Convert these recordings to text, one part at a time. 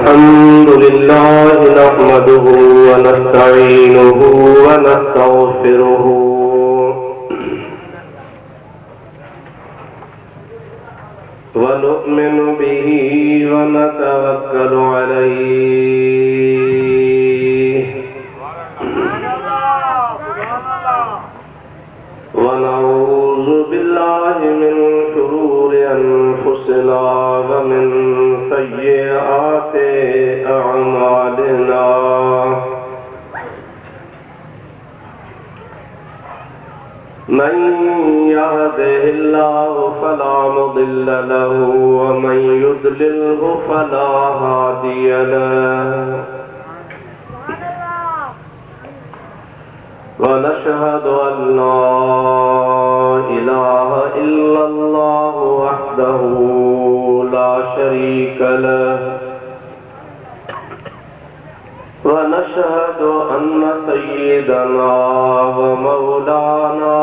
الحمد لله نحمده ونستعينه ونستغفره ونؤمن به ونتوكل عليه ونعوذ بالله من شرور أنفسنا ومن سيئات أعمالنا من يهده الله فلا مضل له ومن يضلله فلا هادي له ونشهد أن لا إله إلا الله وحده لا شريك له ونشهد أن سيدنا ومولانا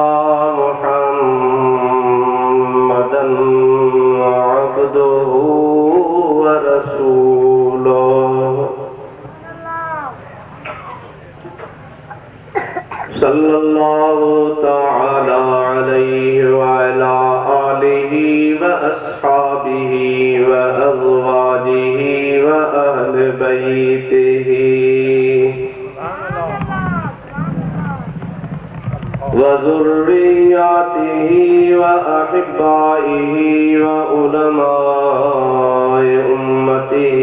محمدا عبده ورسوله صلى الله تعالى عليه وعلى آله وأصحابه وأزواجه وأهل بيته وذرياته وأحبائه وعلماء أمته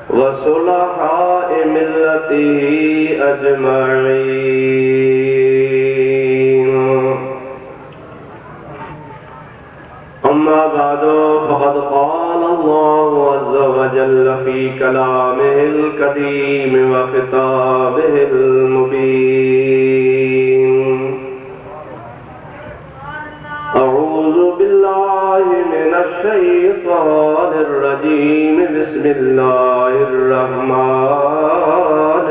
وصلحاء ملته أجمعين أما بعد فقد قال الله عز وجل في كلامه القديم وخطابه المبين أعوذ بالله من الشيطان الرجيم بسم الله الرحمن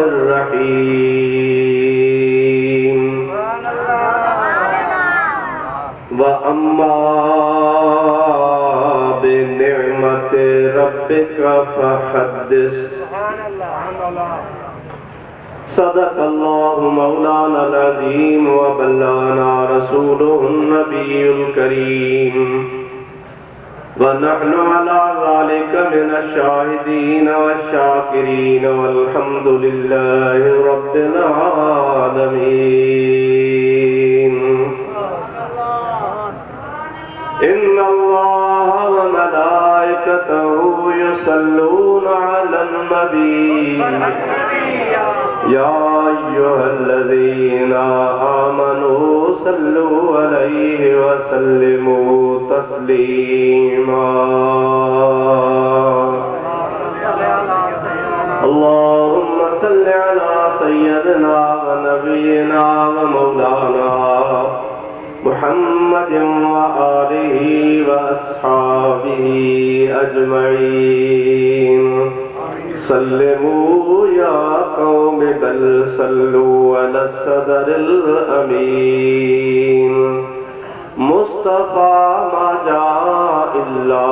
الرحيم وأما بنعمة ربك فحدث صدق الله مولانا العظيم وبلغنا رسوله النبي الكريم ونحن على ذلك من الشاهدين والشاكرين والحمد لله رب العالمين إن الله وملائكته يصلون على النبي يا أيها الذين آمنوا صلوا عليه وسلموا تسليما اللهم صل على سيدنا ونبينا ومولانا محمد وآله وأصحابه أجمعين سلموا يا قوم بل صلوا على الصدر الأمين مصطفى ما جاء إلا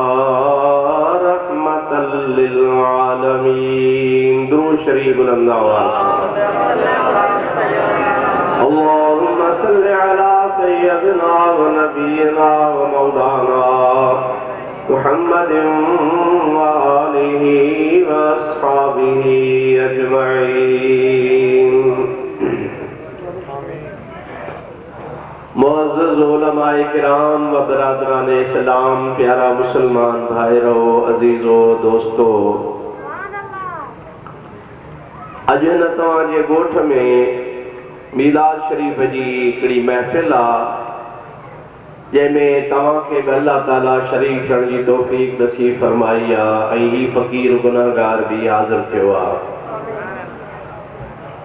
رحمة للعالمين درود شريف الأنوار اللهم صل على سيدنا ونبينا ومولانا محمد وآله وأصحابه أجمعين मुअज़्ज़ज़ उलमाए किराम व बरादरान इस्लाम प्यारा मुसलमान भाइरो अजीजो दोस्तो अज न तव्हांजे ॻोठ में मीलाद शरीफ जी हिकिड़ी महफ़िल आहे जंहिंमें तव्हांखे बि अल्लाह ताला शरीक थियण जी तौफ़ीक़ नसीब फरमाई आहे ऐं ही फ़क़ीर गुनाहगार बि हाज़िर थियो आहे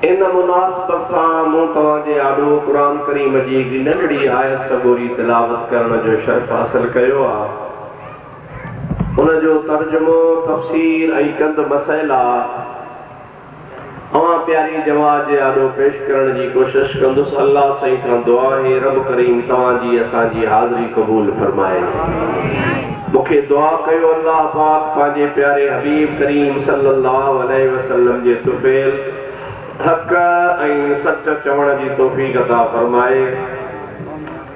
इन मुनासिबत सां मूं तव्हांजे आॾो क़ुरान करीम जी हिकिड़ी नंढड़ी आयत सगोरी तिलावत करण जो शर्फ़ हासिल कयो आहे उन जो तर्जुमो तफ़सीर ऐं चंद मसइला अवां प्यारी जमात जे आॾो पेश करण जी कोशिश कंदुसि अल्लाह साईं खां दुआ आहे रब करीम तव्हांजी असांजी हाज़िरी क़बूल फरमाए मूंखे दुआ कयो अल्लाह पाक पंहिंजे प्यारे हबीब करीम सल्लल्लाहु अलैहि वसल्लम जे तुफ़ैल हक़ ऐं सच चवण जी तौफ़ीक़ अता फरमाए।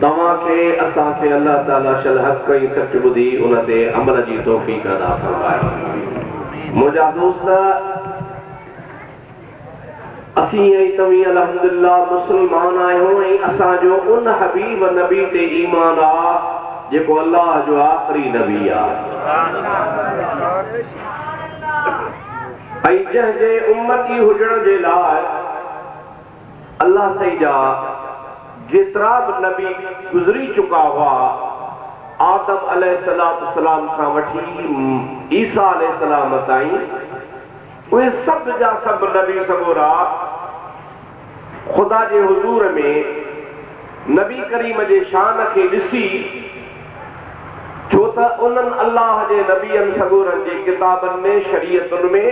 तव्हांखे असांखे अल्लाह ताला शल हक़ ऐं सच ॿुधी उन ते अमल जी तौफ़ीक़ अता फरमाए। मुंहिंजा दोस्त, असीं ऐं तव्हीं अल्हम्दुलिल्लाह मुस्लमान आहियूं ऐं असांजो उन हबीब नबी ते ईमान आहे जेको अल्लाह जो आख़िरी नबी आहे ऐं जंहिंजे उम्मती हुजण जे लाइ अल्लाह सईदा जेतिरा बि नबी गुज़री चुका हुआ, आदम अलैहिस्सलाम खां वठी ईसा अलैहिस्सलाम ताईं, उहे सभु जा सभु नबी सगोरा ख़ुदा जे हुज़ूर में नबी करीम जे शान खे ॾिसी, छो त उन्हनि अल्लाह जे नबीअनि सगोरनि जे किताबनि में शरीयतुनि में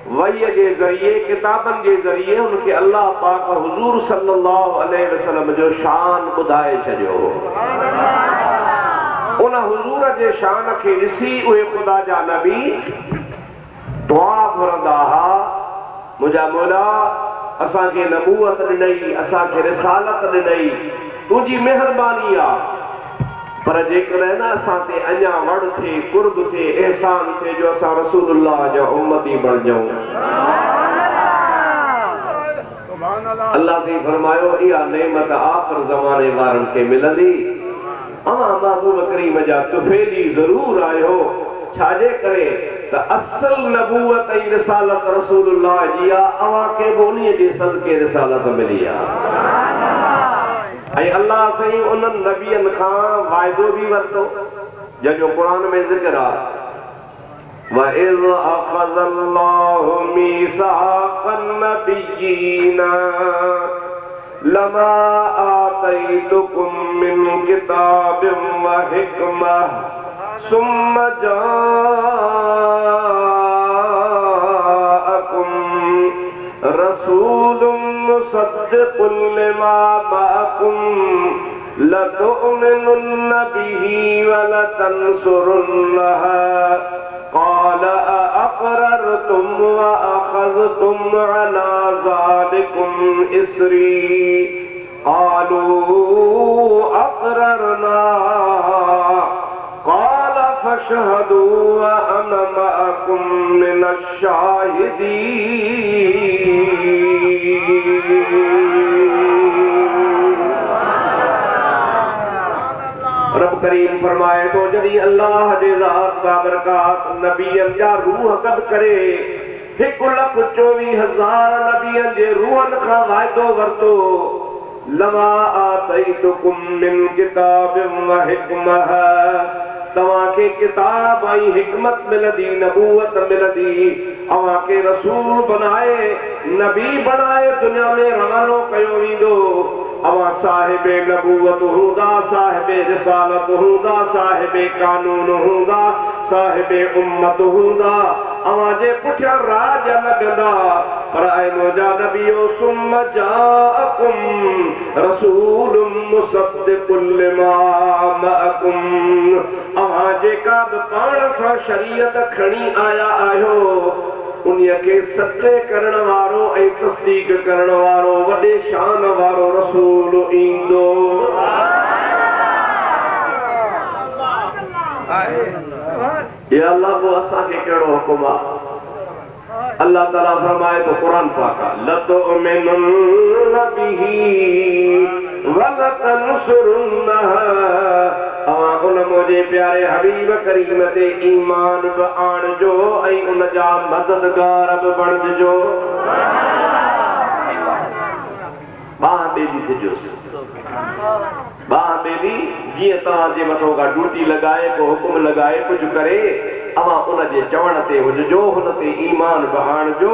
वहीअ जे ज़रिए किताबनि जे ज़रिए उनखे अल्लाह पाक हुज़ूर सल्लल्लाहु अलैहि वसल्लम जो शान ॿुधाए छॾियो। उन हुज़ूर जे शान खे ॾिसी उहे ख़ुदा जा नबी दुआ घुरंदा हुआ, मुंहिंजा मौला असांखे नबूअत ॾिनई, असांखे रिसालत ॾिनई, तुंहिंजी महिरबानी आहे, पर जेकॾहिं न असां ते अञा वड़ थिए, कुर्ब थिए, एहसान थिए जो असां रसूलुल्लाह जा उम्मती बणिजऊं। अल्लाह से फरमायो इहा नेमत आख़िर ज़माने वारनि खे मिलंदी। अवां महबूब करीम जा तुफ़ैली ज़रूर आहियो, छाजे करे त असल नबूअत ऐं रिसालत रसूलुल्लाह जी आहे, अवां खे बि उन्हीअ जे सदके रिसालत मिली आहे। ऐं अल्लाह साईं उन्हनि नबियनि खां वाइदो बि वरितो जंहिंजो क़ुरान में ज़िक्र आहे, وَإِذْ أَخَذَ اللَّهُ مِيثَاقَ النَّبِيِّينَ لَمَا آتَيْتُكُم مِّن كِتَابٍ وَحِكْمَةٍ ثُمَّ جَاءَكُم رَّسُولٌ مُصَدِّقٌ لِّمَا مَعَكُمْ لَتُؤْمِنُنَّ بِهِ وَلَتَنصُرُنَّهُ قَالَ أَأَقْرَرْتُمْ وَأَخَذْتُمْ عَلَى ذَلِكُمْ إِصْرِي قَالُوا أَقْرَرْنَا قَالَ فَاشْهَدُوا وَأَنَا مَعَكُمْ مِنَ रब करीम फरमाए तो जॾहिं अल्लाह जे ज़ात बाबरकात नबियनि जा रूह कद करे 1,24,000 नबियनि जे रूहनि खां वाइदो वरितो, लमा आतैतुकुम मिन किताबिन व हिकमह, तव्हांखे किताब ऐं हिकमत मिलंदी, नबूवत मिलंदी, अव्हांखे रसूल बनाए नबी बनाए दुनिया में रवानो कयो वेंदो। अवां साहिबे नबूवत हूंदा, साहिबे रिसालत हूंदा, साहिबे कानून हूंदा, साहिबे उम्मत हूंदा, अवां जे पुठियां राज लॻंदा, पर ऐं मुंहिंजा नबियो सुम्म जाअकुम रसूलुम मुसद्दिकुल लिमा मअकुम, अवां जेका बि पाण सां शरीयत खणी आया आहियो उन्हीअ खे सचे करण वारो ऐं तस्दीक करण वारो वॾे शान वारो रसूल ईंदो। या अल्लाह को असांखे कहिड़ो हुकुम आहे? अल्लाह ताला फरमाए तो कुरान पाक लतुमिनुन्न बिही वलतनसुरुन्नह, अवां उन मुंहिंजे प्यारे हबीब करीम ते ईमान बि आणिजो ऐं उन जा मददगार बि बणिजो। बाह ॿेली थिजोसि, बाह ॿेली जीअं तव्हांजे मथां का ड्यूटी लॻाए को हुकुम लॻाए कुझु करे, अवां उन जे चवण ते हुजजो, हुन ते ईमान बि आणिजो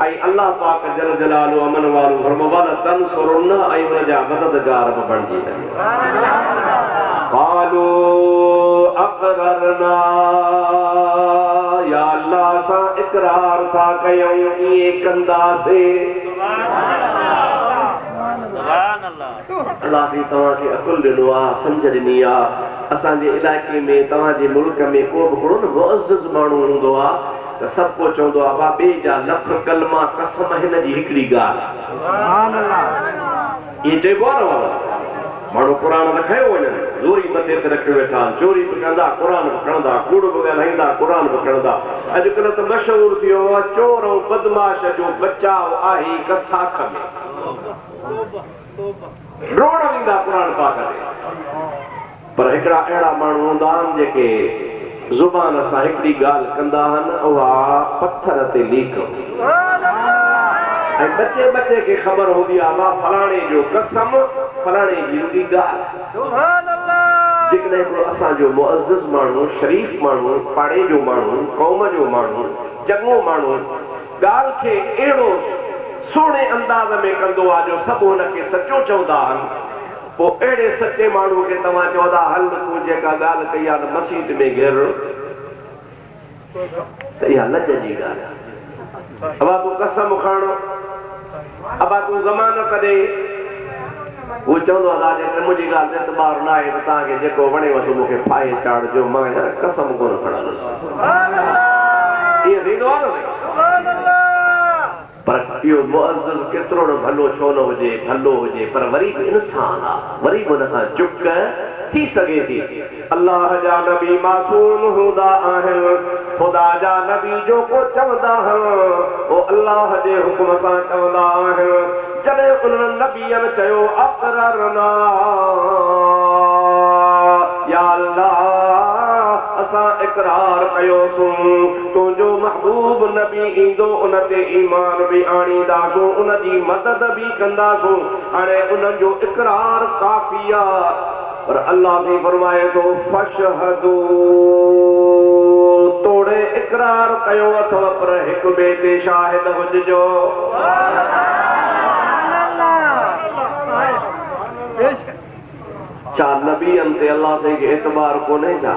ऐं अल्लाह पाक जल जलालो अमन वारो फरमावल तनसुरुन ऐं उन जा मददगार बि बणिजी वञो। क़ालू अक़ररना, या अल्लाह असां इक़रार था कयूं, ईअं कंदासीं। अल्लाह से तव्हांखे अकुल ॾिनो आहे, सम्झ ॾिनी आहे। असांजे इलाइक़े में तव्हांजे मुल्क में को बि हिकिड़ो न मुअज़्ज़िज़ माण्हू हूंदो आहे त सभु को चवंदो आहे वाह ॿिए जा लख कलमा कसम हिन जी हिकिड़ी ॻाल्हि। इहे चइबो आहे न माण्हू क़ुर त खयो वञनि, ज़ोरी मथे ते रखी वेठा, चोरी बि कंदा, क़ुर बि खणंदा, कूड़ बि ॻाल्हाईंदा, क़ुर बि खणंदा। अॼुकल्ह त मशहूरु थी वियो आहे चोर ऐं बदमाश जो बचाव आहे कसाख में। रोड वेंदा क़ुर पाक ते, पर हिकिड़ा अहिड़ा माण्हू हूंदा आहिनि जेके ज़ुबान सां हिकिड़ी ॻाल्हि कंदा आहिनि, उहा पथर ते लीक। ऐं बचे बचे खे ख़बर हूंदी आहे मां फलाणे जो कसम, फलाणे जी हूंदी ॻाल्हि। जेकॾहिं हिकिड़ो असांजो मुअज़्ज़िज़ माण्हू, शरीफ़ माण्हू, पाड़े जो माण्हू, क़ौम जो माण्हू, चङो माण्हू ॻाल्हि खे अहिड़ो सुहिणे अंदाज़ में कंदो आहे जो सभु हुनखे सचो चवंदा आहिनि, पोइ अहिड़े सचे माण्हू खे तव्हां चवंदा हल तूं जेका ॻाल्हि कई आहे न मस्जिद में घेर, त इहा लज जी ॻाल्हि आहे। अबा तूं कसम खण, अबा तूं ज़मानत ॾे, उहो चवंदो आहे मुंहिंजी ॻाल्हि ते एतबार न आहे त तव्हांखे जेको वणेव तूं मूंखे फाहे चाढ़जो, मां कसम कोन खणंदुसि। इहो थींदो आहे न। पर इहो मुअज़्ज़िज़ केतिरो न भलो छो न हुजे, भलो हुजे, पर वरी बि इंसान आहे, वरी बि हुन खां चुक थी सघे थी। अल्लाह जा नबी मासूम हूंदा आहिनि, ख़ुदा जा नबी जो को चवंदा आहिनि उहो अल्लाह जे हुकुम सां चवंदा आहिनि। जॾहिं उन्हनि नबीअनि चयो अक़ररना या अल्लाह असां इक़रार कयोसीं तुंहिंजो महबूब नबी ईंदो उन ते ईमान बि आणींदासूं, उन जी मदद बि कंदासूं। हाणे उन्हनि जो इक़रार काफ़ी आहे, पर अल्लाह से फरमाए थो फशहदू, तोड़े इक़रार कयो अथव पर हिक ॿिए ते शाहिद हुजजो। छा नबीअनि ते अल्लाह से एतबार कोन्हे छा?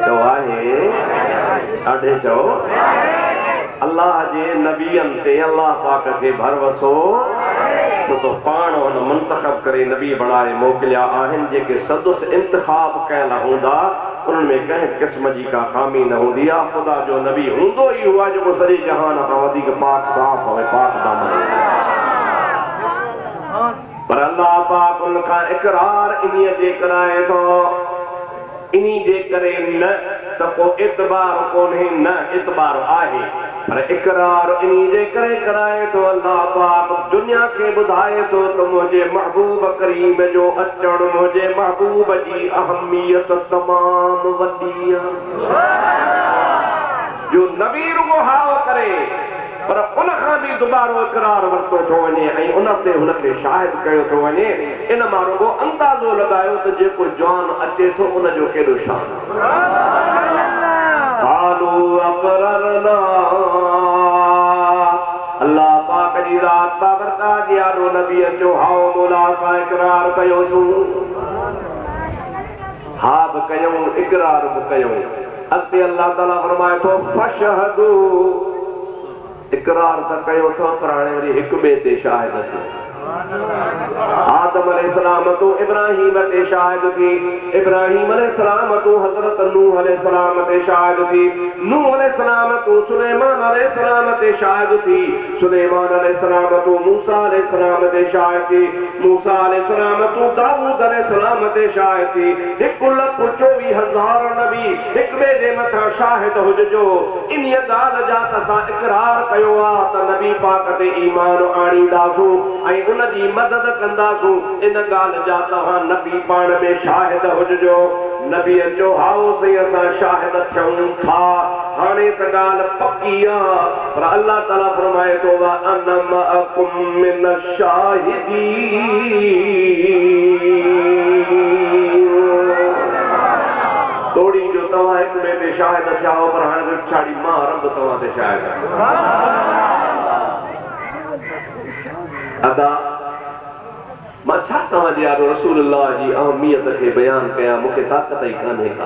चओ आहे, ॾाढे चओ अल्लाह जे नबीअनि ते अल्लाह पाक खे भरवसो तो पाण हुन मुंतखब करे नबी बणाए मोकिलिया आहिनि जेके सदुस इंतिखाब कयल हूंदा, उन्हनि में कंहिं क़िस्म जी का खामी न हूंदी आहे। ख़ुदा जो नबी हूंदो ई हुआ जेको सॼे जहान खां वधीक पाक साफ़ हुए, पाक दामन। पर अल्लाह पाक उन खां इक़रार इन्हीअ जे कराए थो, इन्ही जे करे न त को एतबार कोन्हे, न एतबार आहे, पर इक़रार इन्ही जे करे कराए थो। अल्लाह पाक दुनिया खे ॿुधाए थो त मुंहिंजे महबूब करीम जो अचणु, मुंहिंजे महबूब जी अहमियत तमामु वॾी आहे। जो नबी रुगो हाओ करे, पर उन खां बि दुबारो इक़रार वरितो थो वञे ऐं उन ते हुनखे शाहिद कयो थो वञे। इन मां रुगो अंदाज़ो लॻायो त जेको जवान अचे थो उन जो केॾो शान। अल्लाह पाक जी ज़ात बाबरकात यारो नबी जो हाओ मौला सां इक़रार कयोसीं, हा बि कयूं, इक़रार बि कयूं। अॻिते अल्लाह ताला फरमाए थो फशहदू, इक़रार त कयो थो पर हाणे वरी हिक ॿिए ते शाहिद थी। आदम अलैहिस्सलाम तो इब्राहिम ते शाहिद थी, इब्राहिम अलैहिस्सलाम तो हज़रत नूह अलैहिस्सलाम ते शाहिद थी, नूह अलैहिस्सलाम तो सुलेमान अलैहिस्सलाम ते शाहिद थी, सुलेमान अलैहिस्सलाम तो मूसा अलैहिस्सलाम ते शाहिद थी, मूसा अलैहिस्सलाम तो दाऊद अलैहिस्सलाम ते शाहिद थी। 1,24,000 नबी हिक ॿिए जे मथां शाहिद हुजजो। इन ॻाल्हि जा असां इक़रार कयो आहे त नबी पाक ते ईमान आणींदासूं ऐं उन जी मदद कंदासूं। इन ॻाल्हि जा तव्हां नबी पाण में शाहिद हुजजो। नबीअ जो हाओ से असां शाहिद थियूं था। हाणे त ॻाल्हि पकी आहे, पर अल्लाह ताला फरमाए थो वा अन मअकुम मिन शाहिदीन। तोड़ी जो तव्हां हिक ॿिए ते शाहिद थिया हो, पर हाणे छाड़ी मां रब तव्हां ते शाहिद अदा। मां छा तव्हांजे यारो रसूलुल्लाह जी अहमियत खे बयान कया मूंखे ताक़त ई कान्हे का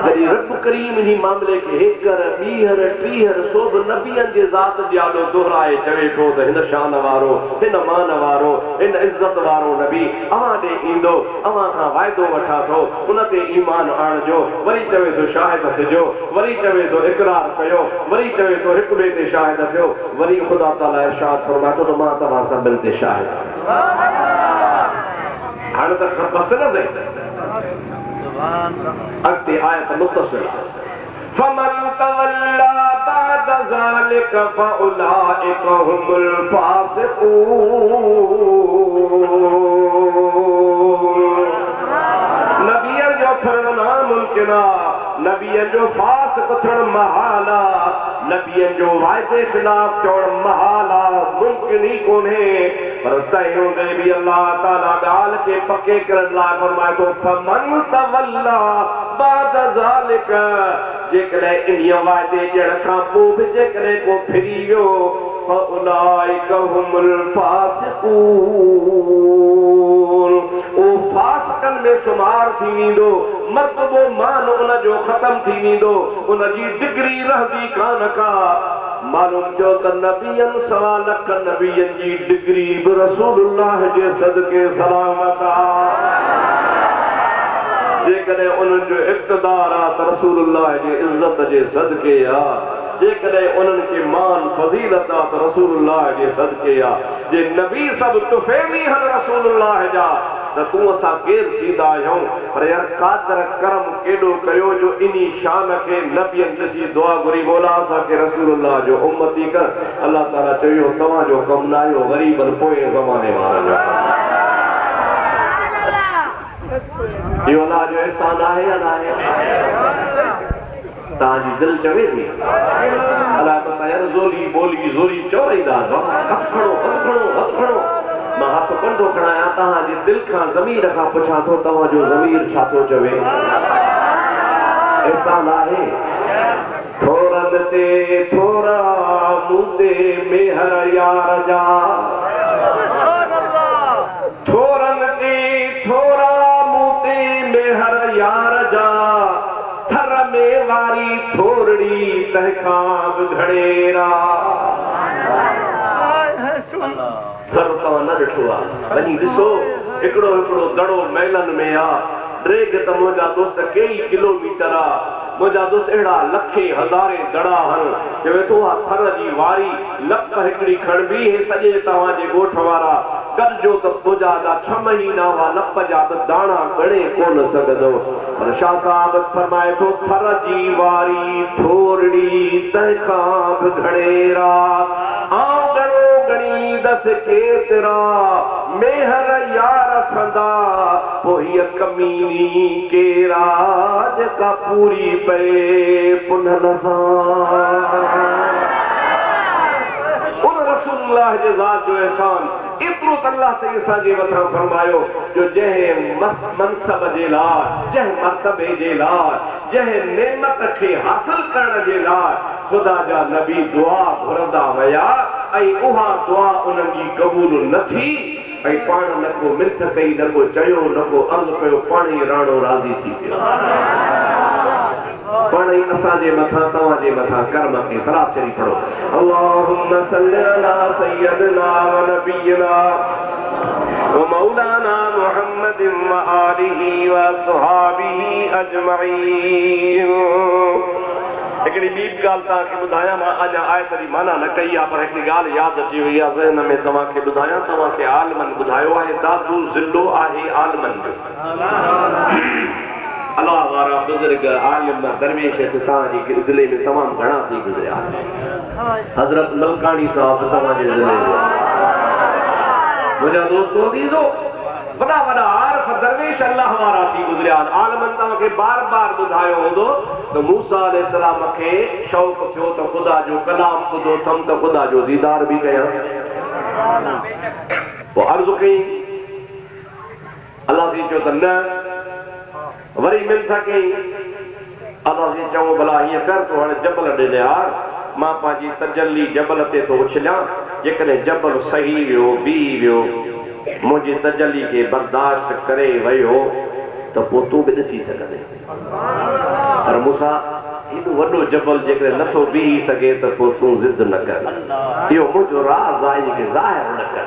जॾहिं रब करीम हिन मामले खे हेकर ॿीहर टीहर सोभ नबियनि जे ज़ात जे आॾो दोहराए चवे थो त हिन शान वारो हिन मान वारो हिन इज़त वारो नबी अव्हां ॾे ईंदो अव्हां खां वाइदो वठां थो उन ते ईमान आणिजो वरी चवे थो शाहिद थिजो वरी चवे थो इक़रार कयो वरी चवे थो हिक ॿिए ते शाहिद थियो वरी ख़ुदा ताला इरशाद फरमाए थो त मां तव्हां सभिनि ते शाहिद हाणे त बस न सही अॻिते आयत मुख़्तसर فمن تولى بعد ذلك فأولئك هم الفاسقون नबियन जो थियण नामुमकिन आहे नबियन जो फासिक थियण महाल आहे नबियन जो वाइदे ख़िलाफ़ चवण महाल आहे मुमकिन ई कोन्हे पर तंहिं हूंदे बि अल्लाह ताला ॻाल्हि खे पके करण लाइ फरमाए थो फमन तवल्ला बाद ज़ालिक जेकॾहिं इन वाइदे ॾियण खां पोइ बि जेकॾहिं को फिरी वियो فأولئك هم الفاسقون ओ फासिकन में शुमार थी वेंदो मर्तबो मान उन जो ख़त्म थी वेंदो उन जी डिग्री रहंदी कान का मालूम जो त नबियन सवा लख नबियन जी डिग्री बि रसूलुल्लाह जे सदके सलामत आहे जेकॾहिं उन्हनि जो इक़्तिदार आहे त रसूलुल्लाह जी इज़त जे सदके आहे जेकॾहिं उन्हनि खे मान फज़ीलत आहे त रसूलुल्लाह जे सदके आहे जे नबी सभु तुफ़ैली हन रसूलुल्लाह जा त तूं असां केरु थींदा आहियूं पर यार कादर करम केॾो कयो जो इन्ही शान खे नबियनि ॾिसी दुआ घुरी बोला असांखे रसूलुल्लाह जो उम्मती कर अल्लाह ताला चयो तव्हांजो कमु न आयो ग़रीबनि पोएं ज़माने वारनि जो इहो अलाह जो एहसान आहे या न आहे तव्हांजी दिलि चवे थी अलाह त यार ज़ोरी ॿोली ज़ोरी चवंदा हथ खणो मां हथ कंदो खणायां तव्हांजी दिलि खां ज़मीर खां पुछां थो तव्हांजो ज़मीर छा थो चवे एहसान आहे थोरनि ते थोरा मूं ते मेहर यार जा थोरनि ते थोरा मूं ते मेहर यार जा थर में वारी थोरड़ी तंहिंखां बि घणेरा घर तव्हां न ॾिठो आहे वञी ॾिसो हिकिड़ो हिकिड़ो दड़ो महिलनि में आहे ड्रेग त मुंहिंजा दोस्त कई किलोमीटर आहे मुंहिंजा दोस्त अहिड़ा लखे हज़ारे दड़ा आहिनि जो वेठो आहे थर जी वारी लख हिकिड़ी खणबी हे सॼे तव्हांजे ॻोठ वारा गॾिजो त मुंहिंजा 6 महीना हुआ लप जा त दाणा ॻणे कोन सघंदो पर शाह साहब फरमाए थो थर जी वारी थोरड़ी तंहिंखां बि घणेरा दस केतिरा मेहर यार संदा पोइ हीअ कमीनी केरा जेका पूरी पए पुननि सां उन रसूलुल्लाह जे ज़ात जो एहसान एतिरो त अल्लाह से असांजे मथां फरमायो जो जंहिं मनसब जे लाइ जंहिं मर्तबे जे लाइ जंहिं नेमत खे हासिल करण जे लाइ ख़ुदा जा नबी दुआ घुरंदा विया ऐं उहा दुआ उन्हनि जी क़बूल न थी ऐं पाण न को मिथ कई न को चयो न को अर्ज़ु कयो पाण ई राणो राज़ी थी वियो पाण ई असांजे मथां तव्हांजे मथां कर्म खे सलाह शरीफ़ पढ़ो अल्लाहुम्म सल्लि अला सय्यदिना व नबियना व मौलाना मुहम्मदिन व आलिहि व असहाबिहि अजमईन हिकिड़ी ॿी ॻाल्हि तव्हांखे ॿुधायां मां अञा आयत जी माना न कई आहे पर हिकिड़ी ॻाल्हि यादि अची वई आहे ज़हन में तव्हांखे ॿुधायां तव्हांखे आलमनि ॿुधायो आहे दादू ज़िलो आहे आलमनि जो अलाह वारा बुज़ुर्ग आलिम दरवेश तव्हांजे ज़िले में तमामु घणा थी गुज़रिया हज़रत मलकानी साहब तव्हांजे ज़िले में मुंहिंजा दोस्तो अज़ीज़ो वॾा वॾा आरिफ दरवेश अल्लाह वारा थी गुज़रिया आलमनि तव्हांखे बार बार ॿुधायो हूंदो त मूसा अलैहिस्सलाम खे शौक़ थियो त ख़ुदा जो कलाम ॿुधो अथमि त ख़ुदा जो दीदार बि कयां पोइ अर्ज़ु कई अलाह साईं चयो त न वरी मिनत कई अलाह साईं चऊं भला हीअं कर तूं हाणे जबल ॾे यार मां पंहिंजी तजल्ली जबल ते थो उछलियां जेकॾहिं जबल सही वियो बीह वियो मुझे तजली के बर्दाश्त करे वयो तो पोइ तूं बि ॾिसी सघंदे पर मूंसां एॾो वॾो जबल जेकॾहिं नथो बीही सघे त पोइ तूं ज़िद न कर इहो मुंहिंजो राज़ आहे इनखे ज़ाहिर न कर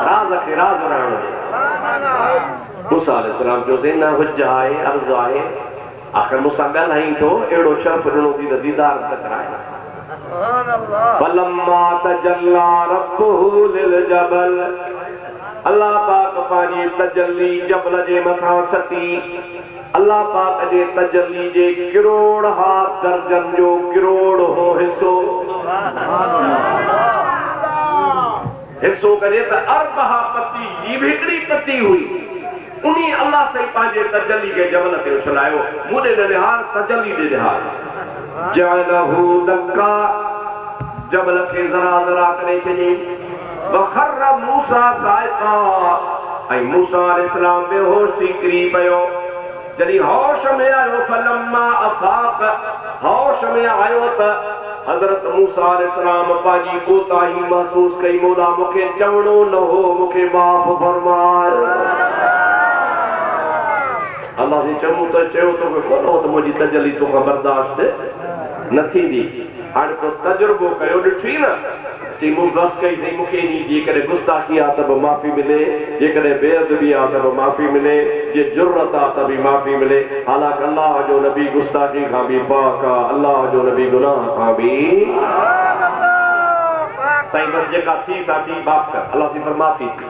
राज़ खे राज़ रहण ॾे मूसा अलैहिस्सलाम जो ज़ेन हुज आहे अर्ज़ आहे आख़िर मूंसां ॻाल्हाईं थो अहिड़ो शर्फ़ ॾिनो थी त दीदार त कराए फलम्मा तजल्ला रब्बुहु लिलजबल अल्लाह पाक पंहिंजी तजल्ली जबल जे मथां सटी अल्लाह पाक जे तजल्ली जे किरोड़ हा दर्जन जो किरोड़ हो हिस्सो करे त अरबहा पती जी भी हिकिड़ी पती हुई उन्हीं अल्लाह से पंहिंजे तजल्ली के जबल ते उछलायो मुॾे न निहार तजल्ली ॾे निहार जअलहु दक्का जबल खे ज़रा ज़रा करे छॾी वखर मूसा साइक़ा ऐं मूसा अलैहिस्सलाम बेहोश थी किरी पियो जॾहिं होश में आयो फलम्मा अफाक होश में आयो त हज़रत मूसा अलैहिस्सलाम पंहिंजी कोताही महसूस कई मौला मूंखे चवणो न हो मूंखे माफ़ फरमाए अल्लाह से चऊं त चयो तोखे कोन हो त मुंहिंजी तजली तोखां बर्दाश्त न थींदी हाणे तो तजुर्बो कयो ॾिठी न चई मूं बस कई सही मूंखे जेकॾहिं गुस्ताखी आहे त बि माफ़ी मिले जेकॾहिं बेअदबी आहे त बि माफ़ी मिले जे जुर्रत आहे त बि माफ़ी मिले हालांकि अल्लाह जो नबी गुस्ताखी खां बि पाक आहे अल्लाह जो नबी गुनाह खां बि साईं बस जेका थी सा थी माफ़ कर अल्लाह से पर माफ़ी थी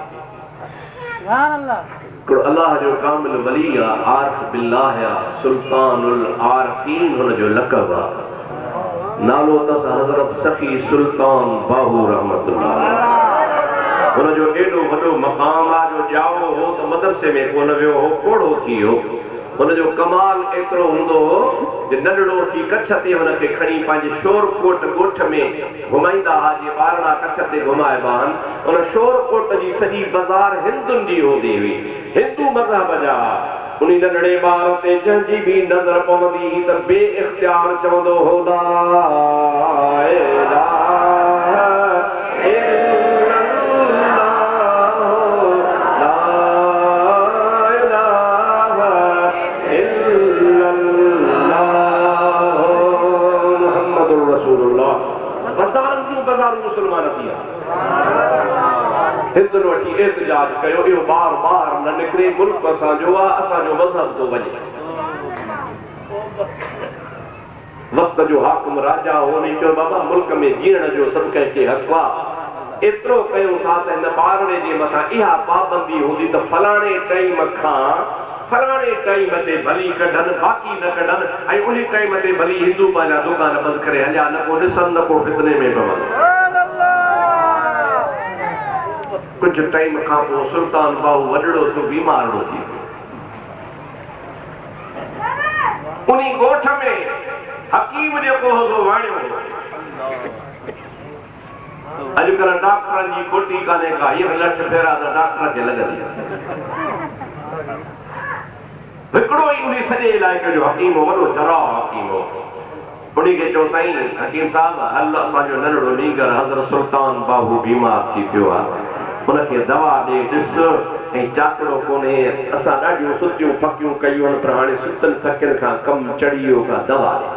अल्लाह जो कामिल वली आहे आरिफ बिल्लाह आहे सुल्तानुल आरिफीन हुन जो लक़ब आहे नालो तस हज़रत सखी सुल्तान बाहू रहमतुल्लाह हुन जो एॾो वॾो मक़ाम आहे जो ॼाओ हो त मदरसे में कोन वियो हो कोड़ो थी वियो हुन जो कमाल एतिरो हूंदो हो जे नंढड़ो थी कच्छ ते हुनखे खणी पंहिंजे शोरकोट ॻोठ में घुमाईंदा हुआ जीअं ॿारड़ा कच्छ ते घुमाइबा आहिनि हुन शोरकोट जी सॼी बाज़ार हिंदुनि जी हूंदी हुई हिंदू मज़हब जा उन नंढड़े ॿार ते जंहिंजी बि नज़र पवंदी हुई त बे इख़्तियार चवंदो हो ला मुसलमान थी हिंदुनि वठी एहतजाज कयो इहो बार बार न निकिरे मुल्क असांजो आहे असांजो मज़हब थो वञे वक़्त जो हाकिम राजा हो उन चयो बाबा मुल्क में जीअण जो सभु कंहिंखे हक़ आहे एतिरो कयूं था त हिन ॿारड़े जे मथां इहा पाबंदी हूंदी त फलाणे टाइम खां फलाणे टाइम ते भली कढनि बाक़ी न कढनि ऐं उन टाइम ते भली हिंदू पंहिंजा दुकान बंदि करे हलिया न को ॾिसनि न को फितने में पवनि कुछ टाइम खां पोइ सुल्तान बाहू वॾड़ो थियो बीमार हो थी उन ॻोठ में हकीम जेको हो सो वाणियो अॼुकल्ह डॉक्टरनि जी खोटी कान्हे का हीअ लठ फेरा त डॉक्टर खे लॻंदी हिकिड़ो ई उन सॼे इलाइक़े जो हकीम वॾो जराह हकीम हो उन खे चयो साईं हकीम साहब हल असांजो नंढड़ो नीगर हज़रत सुल्तान बाहू बीमार थी पियो आहे उनखे दवा ॾे ॾिस ऐं चाकड़ो कोन्हे असां ॾाढियूं सुतियूं फकियूं कयूं पर हाणे सुतनि फकियुनि खां कमु चढ़ी वियो का दवा ॾे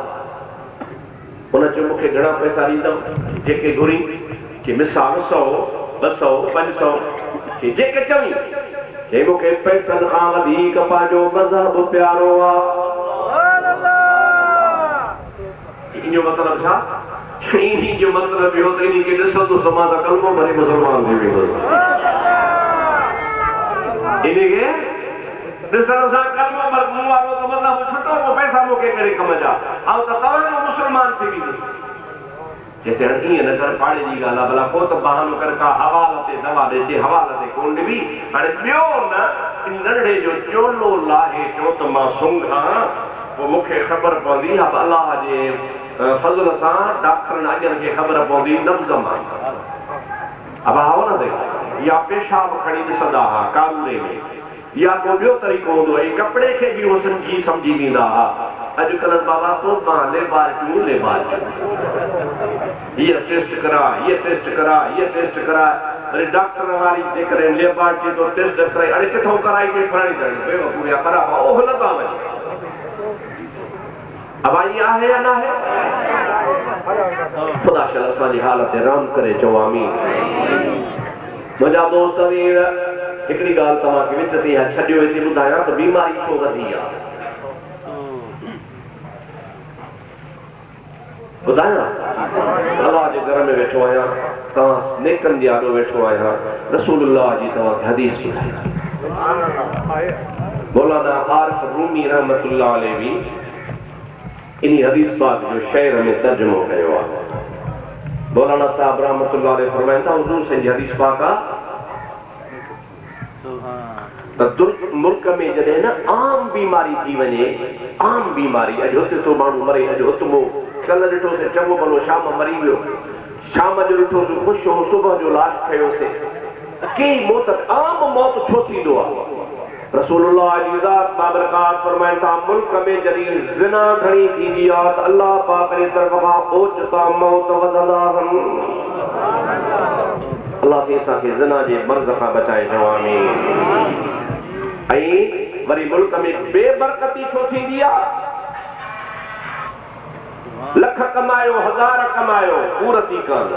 हुन चयो मूंखे घणा पैसा ॾींदव जेके घुरी कि मिसाल 100 200 500 कि जेके चवी कि मूंखे पैसनि खां वधीक पंहिंजो मज़हब प्यारो आहे इनजो मतिलबु छा इन्ही जो मतिलबु इहो त इन्ही खे ॾिसंदुसि त मां त कलमो भरे मुसलमान थी वेंदुसि इनखे ॾिसण सां कलमो भरे मूं वारो त मतिलबु छुटो पोइ पैसा मूंखे कहिड़े कम जा ऐं त तव्हांजो मुसलमान थी वेंदुसि जैसे ईअं न कर पाड़े जी ॻाल्हि आहे भला को त बहानो कर का हवाल ते दवा ॾिजे हवाल ते कोन ॾिबी हाणे ॿियो न नंढड़े जो चोलो लाहे चओ त मां सुंघां पोइ मूंखे ख़बर पवंदी आहे अलाह जे फज़ल सां डॉक्टरनि अॼनि खे ख़बर पवंदी नब्ज़ मां अब आओ न सही या पेशाब खणी ॾिसंदा हुआ कारूरे में या को ॿियो तरीक़ो हूंदो ऐं कपिड़े खे बि उहो सम्झी वेंदा हुआ अॼुकल्ह बाबा तो मां लेबार हीअ टेस्ट करा हीअ टेस्ट करा हीअ टेस्ट करा अरे डॉक्टर वारी जे करे लेबोरेटरी तो टेस्ट करे अरे किथों कराई के फलाणी करणी बेवकूफ़ या ख़राब ओ हलंदा वञे अब आई आहे या ना है खुदा शल असांजी हालत राम करे चओ आमीन मुंहिंजा दोस्त वीर हिकिड़ी ॻाल्हि तव्हांखे विच ते छॾियो हिते ॿुधायां त बीमारी छो वधी आहे ॿुधायां अलाह जे घर में वेठो आहियां तव्हां नेकनि जे आॾो वेठो आहियां रसूलुल्लाह जी तव्हांखे हदीस ॿुधाई मौलाना आरिफ रूमी रहमतुल्लाह अलैहि इन हदीस पाक जो शेर में तर्जुमो कयो आहे मौलाना साहब रहमतुल्लाह अलैहि फरमाइनि था हुजूर साईं जी हदीस पाक आहे त मुल्क में जॾहिं न आम बीमारी थी वञे आम बीमारी अॼु हुते थो माण्हू मरे अॼु उतमो कल्ह ॾिठोसीं चङो भलो शाम मरी वियो शाम जो ॾिठोसीं ख़ुशि हो सुबुह जो लाश खयोसीं कई मौत आम मौत छो थींदो आहे रसूलुल्लाह जी ज़ात बाबरकात फरमाइनि था मुल्क में जॾहिं ज़िना घणी थींदी आहे त अल्लाह पाक जे तरफ़ खां ओचिता मौत वधंदा आहिनि अल्लाह से असांखे ज़िना जे मर्ज़ खां बचाए चओ आमीन ऐं वरी मुल्क में बेबरकती छो थींदी आहे लख कमायो हज़ार कमायो पूरती कान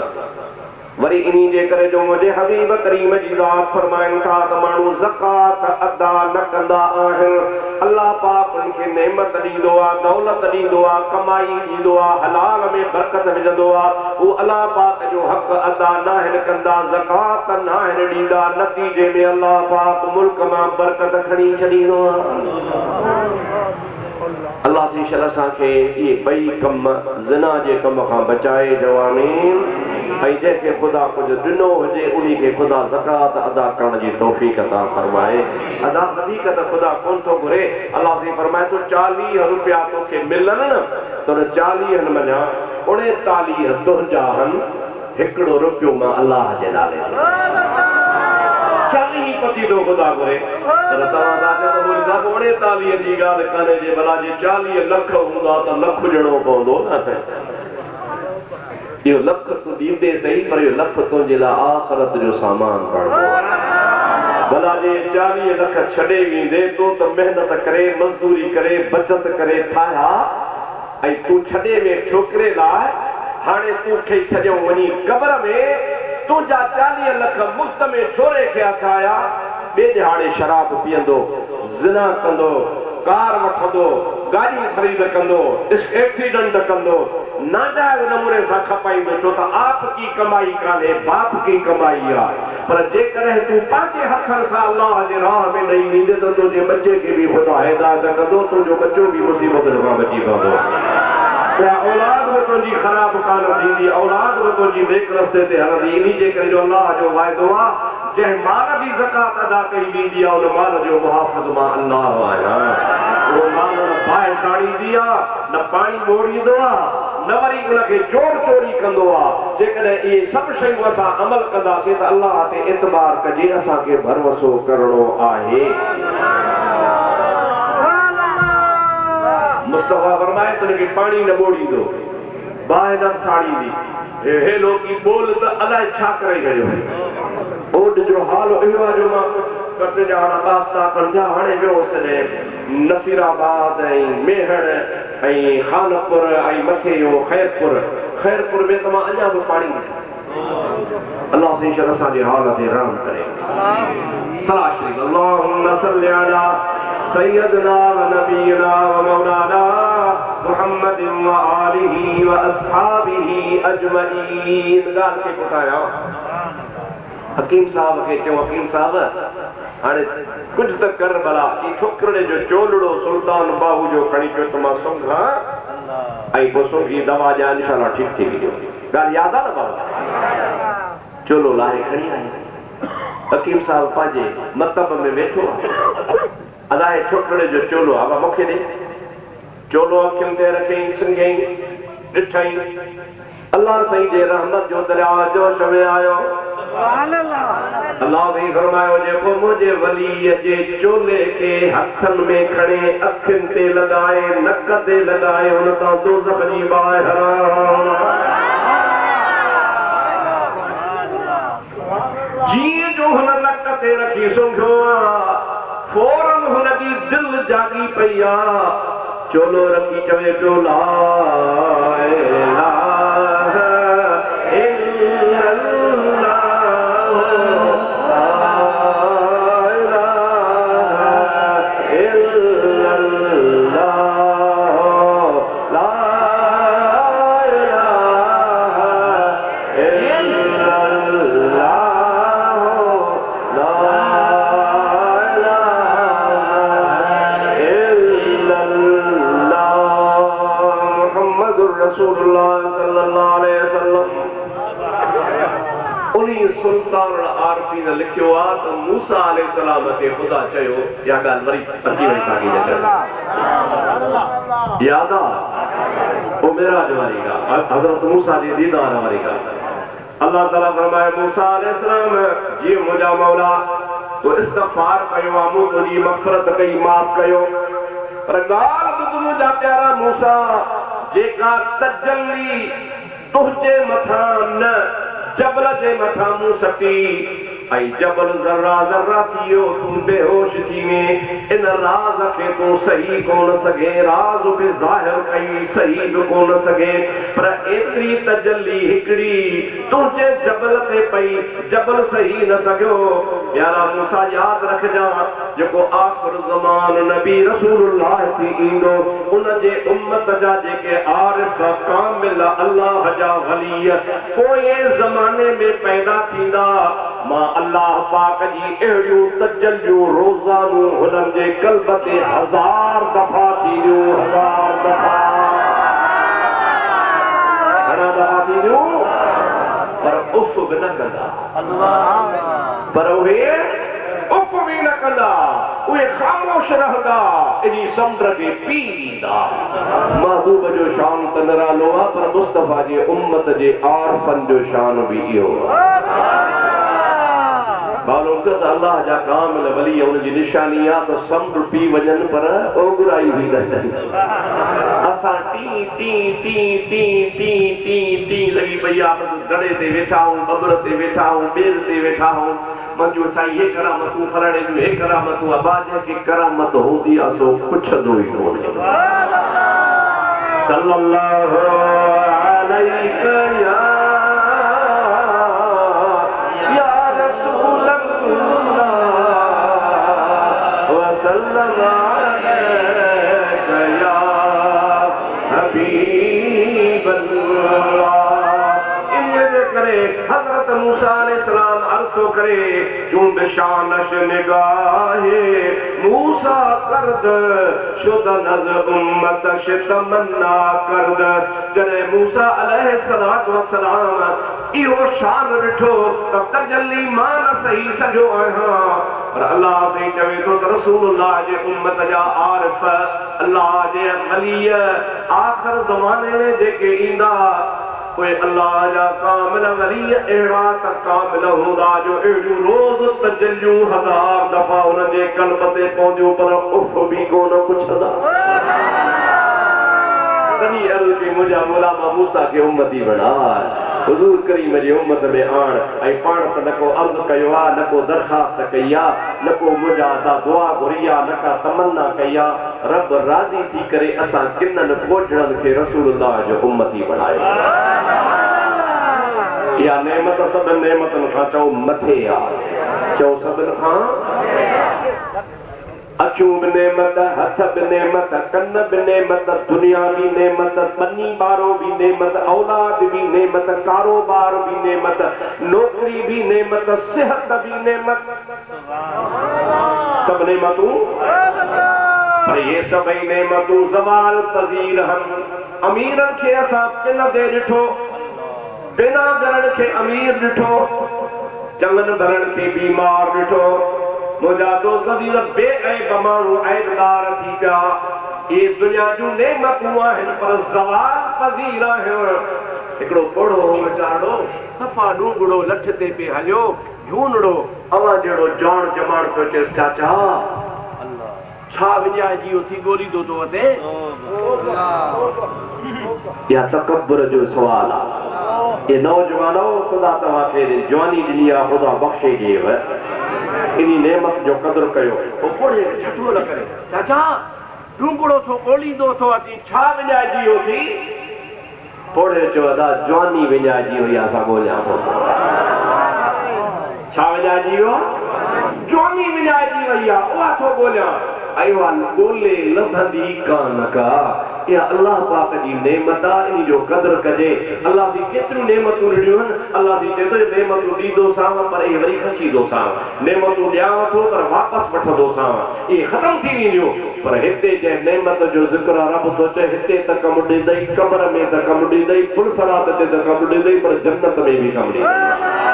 वरी इन्ही जे करे जो मुंहिंजे हबीब करीम जी ज़ात फरमाइनि था त माण्हू ज़कात अदा न कंदा आहिनि अल्लाह पाक उनखे नेमत ॾींदो आहे दौलत ॾींदो आहे कमाई ॾींदो आहे हलाल में बरकत विझंदो आहे हू अल्लाह पाक जो हक़ अदा न आहिनि कंदा ज़कात न आहिनि ॾींदा नतीजे में अल्लाह पाक मुल्क मां बरकत खणी छॾींदो आहे अल्लाह से शल असांखे इहे ॿई कम ज़िना जे कम खां बचाए चओ आमीन ऐं जंहिंखे ख़ुदा कुझु ॾिनो हुजे उन्ही खे ख़ुदा ज़कात अदा करण जी तौफ़ीक़ अता फरमाए अदा वधीक त ख़ुदा कोन थो घुरे अल्लाह से फरमाए थो 40 रुपया तोखे मिलनि न त 40 मञा 49 तुंहिंजा आहिनि हिकिड़ो रुपयो मां अल्लाह जे नाले 40 पती दो खुदा घुरे पर तव्हां दादे त बोली साहब 49 जी ॻाल्हि कान्हे जे भला जे 40 लख हूंदा त लख ॾियणो पवंदो न इहो लख तूं ॾींदे सही पर इहो लख तुंहिंजे लाइ आख़िरत जो सामान पवंदो भला जे 40 लख छॾे वेंदे तो त महिनत करे मज़दूरी करे बचत करे ठाहिया ऐं तूं छॾे में छोकिरे लाइ हाणे तूंखे छॾियो वञी क़बर में तुंहिंजा 40 लख मुफ़्त में छोरे खे अथाया ॿिए हाणे शराब पीअंदो ज़िना कंदो कार वठंदो गाॾी ख़रीद कंदो एक्सीडेंट कंदो नाजाइज़ नमूने सां खपाईंदो छो त आप की कमाई कान्हे बाप की कमाई आहे पर जेकॾहिं तूं पंहिंजे हथनि सां अल्लाह जे राह में ॾेई ॾींदे त तुंहिंजे बचे खे बि ख़ुदा हिदायत कंदो तुंहिंजो बचो बि मुसीबत खां बची पवंदो औलाद में तुंहिंजी ख़राब कान थींदी औलाद में तुंहिंजी नेक रस्ते ते हलंदी इन्ही जे करे जो अल्लाह जो वाइदो आहे जंहिं माल जी ज़कात अदा कई वेंदी आहे उन माल जो मुहाफ़िज़ मां अल्लाह आहियां उहो माल न बाहि साड़ींदी आहे न पाणी मोड़ींदो आहे न वरी उनखे चोर चोरी कंदो आहे जेकॾहिं इहे सभु शयूं असां अमल कंदासीं त अल्लाह ते एतबार कजे असांखे भरोसो करणो आहे मुस्तफा फरमाए तुनखे पाणी न मोड़ींदो बाहि न साड़ींदी हे लोकी बोल त अलाए छा करे छॾियो ओड जो हाल इहो आहे जो मां कट जा रास्ता कंदा हाणे वियोसीं ने नसीराबाद ऐं मेहर ऐं खानपुर ऐं मथे इहो ख़ैरपुर में त मां अञा बि पाणी अल्लाह से शर असांजे हाल ते रहम करे सलाह शरीफ़ अल्लाहुम्मा सल्लि अला सय्यदना व नबीना व मौलाना मुहम्मद व आलिही व अस्हाबिही अजमईन ॻाल्हि खे ॿुधायां हकीम साहब खे चयो हकीम साहब हाणे कुझु त कर भला ई छोकिरे जो चोलड़ो सुल्तान बाहू जो खणी पियो त मां सुंघां ऐं पोइ सुंघी दवा ॾियां इंशाअल्लाह ठीकु थी वेंदो ॻाल्हि यादि आहे न बाबा चोलो लाहे खणी आई हकीम साहब पंहिंजे मतब में वेठो अलाए छोकिरे जो चोलो आवा मूंखे ॾे चोलो अखियुनि ते रखियईं सिंघियईं ॾिठईं अल्लाह साईं जे रहमत जो दरिया जोश में आयो अल्लाह भी फरमायो जेको मुझे वलीअ जे चोले के हथन में खड़े अखिन ते लगाए नक ते लगाए उन तां दोज़ख जी बाहि हराम जी जो हुन लक ते रखी सुंघो फौरन हुन जी दिल जागी पई चोलो रखी चवे पियो ला इलाहा सुल्तान आरफी ने लिखियो तो मूसा अलैहिस्सलाम के खुदा चयो या गाल वरी अची वई सागी जगह याद ओ मेराज वाली गा हजरत मूसा जी दीदार वाली गा अल्लाह ताला फरमाए मूसा अलैहिस्सलाम ये मुजा मौला तो इस्तगफार कयो आमू तुजी मगफरत कई माफ कयो पर गाल बुध मुजा प्यारा मूसा जेका तजल्ली तुझे मथा न जबल जे मथा मुंह सटी आई जबल जर्रा जर्रा थियो तू बेहोश थी में इन राज के तू सही कोन सगे राज बि ज़ाहिर कई सही बि कोन सगे पर एतरी तजल्ली हिकड़ी तुझे जबल ते पई जबल सही न सगयो यारा मूसा याद रख जा जो आखिर ज़मान नबी रसूलुल्लाह थी इंदो उन जे उम्मत जा जेके आरिफ कामिल अल्लाह जा वली कोई ज़माने में पैदा थींदा मां अल्लाह पाक जी एड़ियूं तजल्लियूं रोज़ानू हुननि जे क़ल्ब ते 1000 दफ़ा थींदियूं 1000 दफ़ा घणा दफ़ा थींदियूं पर उफ बि न कंदा पर उहे उफ बि न कंदा उहे ख़ामोश रहंदा इनी समुंड खे पी ॾींदा महबूब जो शान त निरालो आहे पर मुस्तफ़ा जे उम्मत जे आरफन जो शान बि इहो आहे मालूम त अल्लाह जा कामिल वली उनजी निशानी आहे त समुंड पी वञनि पर ओघराई बि न असां T T T T T T T लगी पई आहे बसि दड़े ते वेठा आहियूं बबर ते वेठा आहियूं ॿेर ते वेठा आहियूं मंजू साईं हे करामतूं फलाणे जूं हे करामतूं अबा जंहिंखे करामत हूंदी आहे सो पुछंदो ई कोन्हे सल्लल्लाहु अलैहि हजरत मूसा अलैहिस्सलाम अर्ज़ तो करे चूं बेशानश निगाहे मूसा करद शुद नज़ उम्मत तमन्ना करद जॾहिं मूसा अलैहिस्सलातु वस्सलाम इहो शान ॾिठो त तजल्ली मां न सही सघियो आहियां पर अल्लाह से चवे तो रसूलुल्लाह जे उम्मत जा आरिफ अल्लाह जे वली आखिर ज़माने में जेके ईंदा कोई अल्लाह जा कामिल वली अहिड़ा त कामिल हूंदा जो अहिड़ियूं रोज़ तजल्लियूं 1000 दफ़ा उन जे क़ल्ब ते पवंदियूं पर उफ बि कोन पुछंदा तनी अर्ज़ की मुंहिंजा मौला मूसा खे उम्मती बणाए हुज़ूर करीम जी उम्मत में आण ऐं पाण त न को अर्ज़ कयो आहे न को दरख़्वास्त कई आहे न को मुंहिंजा दा दुआ घुरी आहे न का तमन्ना कई आहे रब राज़ी थी करे असां किननि पोजड़नि खे रसूलुल्लाह जो उम्मती बणायो या नेमत सभिनि नेमतनि खां चओ मथे आहे चओ सभिनि खां अखियूं बि नेमत हथ बि नेमत कन बि नेमत दुनिया बि नेमत पनी ॿारो बि नेमत औलाद बि नेमत कारोबार बि नेमत नौकरी बि नेमत सिहत बि नेमत सब नेमतूं पर ये सभई नेमतूं ज़वाल पज़ीर आहिनि अमीरनि खे असां पिन ते ॾिठो बिना घरनि खे अमीर ॾिठो चङनि घरनि खे बीमार ॾिठो मुंहिंजा दोस्त बेऐब माण्हू ऐबदार थी पिया ये दुनिया जूं नेमतूं आहिनि पर ज़वाल पज़ीर आहिनि हिकिड़ो बुढ़ो वीचारो सफ़ा ॾूंगड़ो लठ ते पियो हलियो झूनड़ो अवां जहिड़ो जान जमाण पियो चएसि चाचा छा विञाइजी इहो थी ॻोल्हींदो तो वते या तकब्बुर जो सुवाल आहे ये नौजवानों खुदा तव्हांखे जवानी ॾिनी आहे खुदा बख़्शे ॾिएव इन नेमत जो क़दुरु कयो पोइ कोड़े छठो न करे चाचा ढूंगड़ो थो ॻोल्हींदो थो अची छा विञाइजी वियो थी थोड़े चयो अदा जवानी विञाइजी हुई असां ॻोल्हियां थो छा विञाइजी वियो जवानी विञाइजी वई आहे उहा थो ॻोल्हियां आयो ॻोल्हे लभंदी कान का इहा अल्लाह पाक जी नेमत आहे इन जो क़दुरु कजे अल्लाह सी केतिरियूं नेमतूं ॾिनियूं आहिनि अल्लाह सी चए थो नेमतूं ॾींदोसांव पर इहे वरी खसींदोसांव नेमतूं ॾियांव थो पर वापसि वठंदोसांव इहे ख़तमु थी वेंदियूं पर हिते जंहिं नेमत जो ज़िक्र रब थो चए हिते त कमु ॾींदई क़ब्र में त कमु ॾींदई फुलसरात ते त कमु ॾींदई पर जन्नत में बि कमु ॾींदई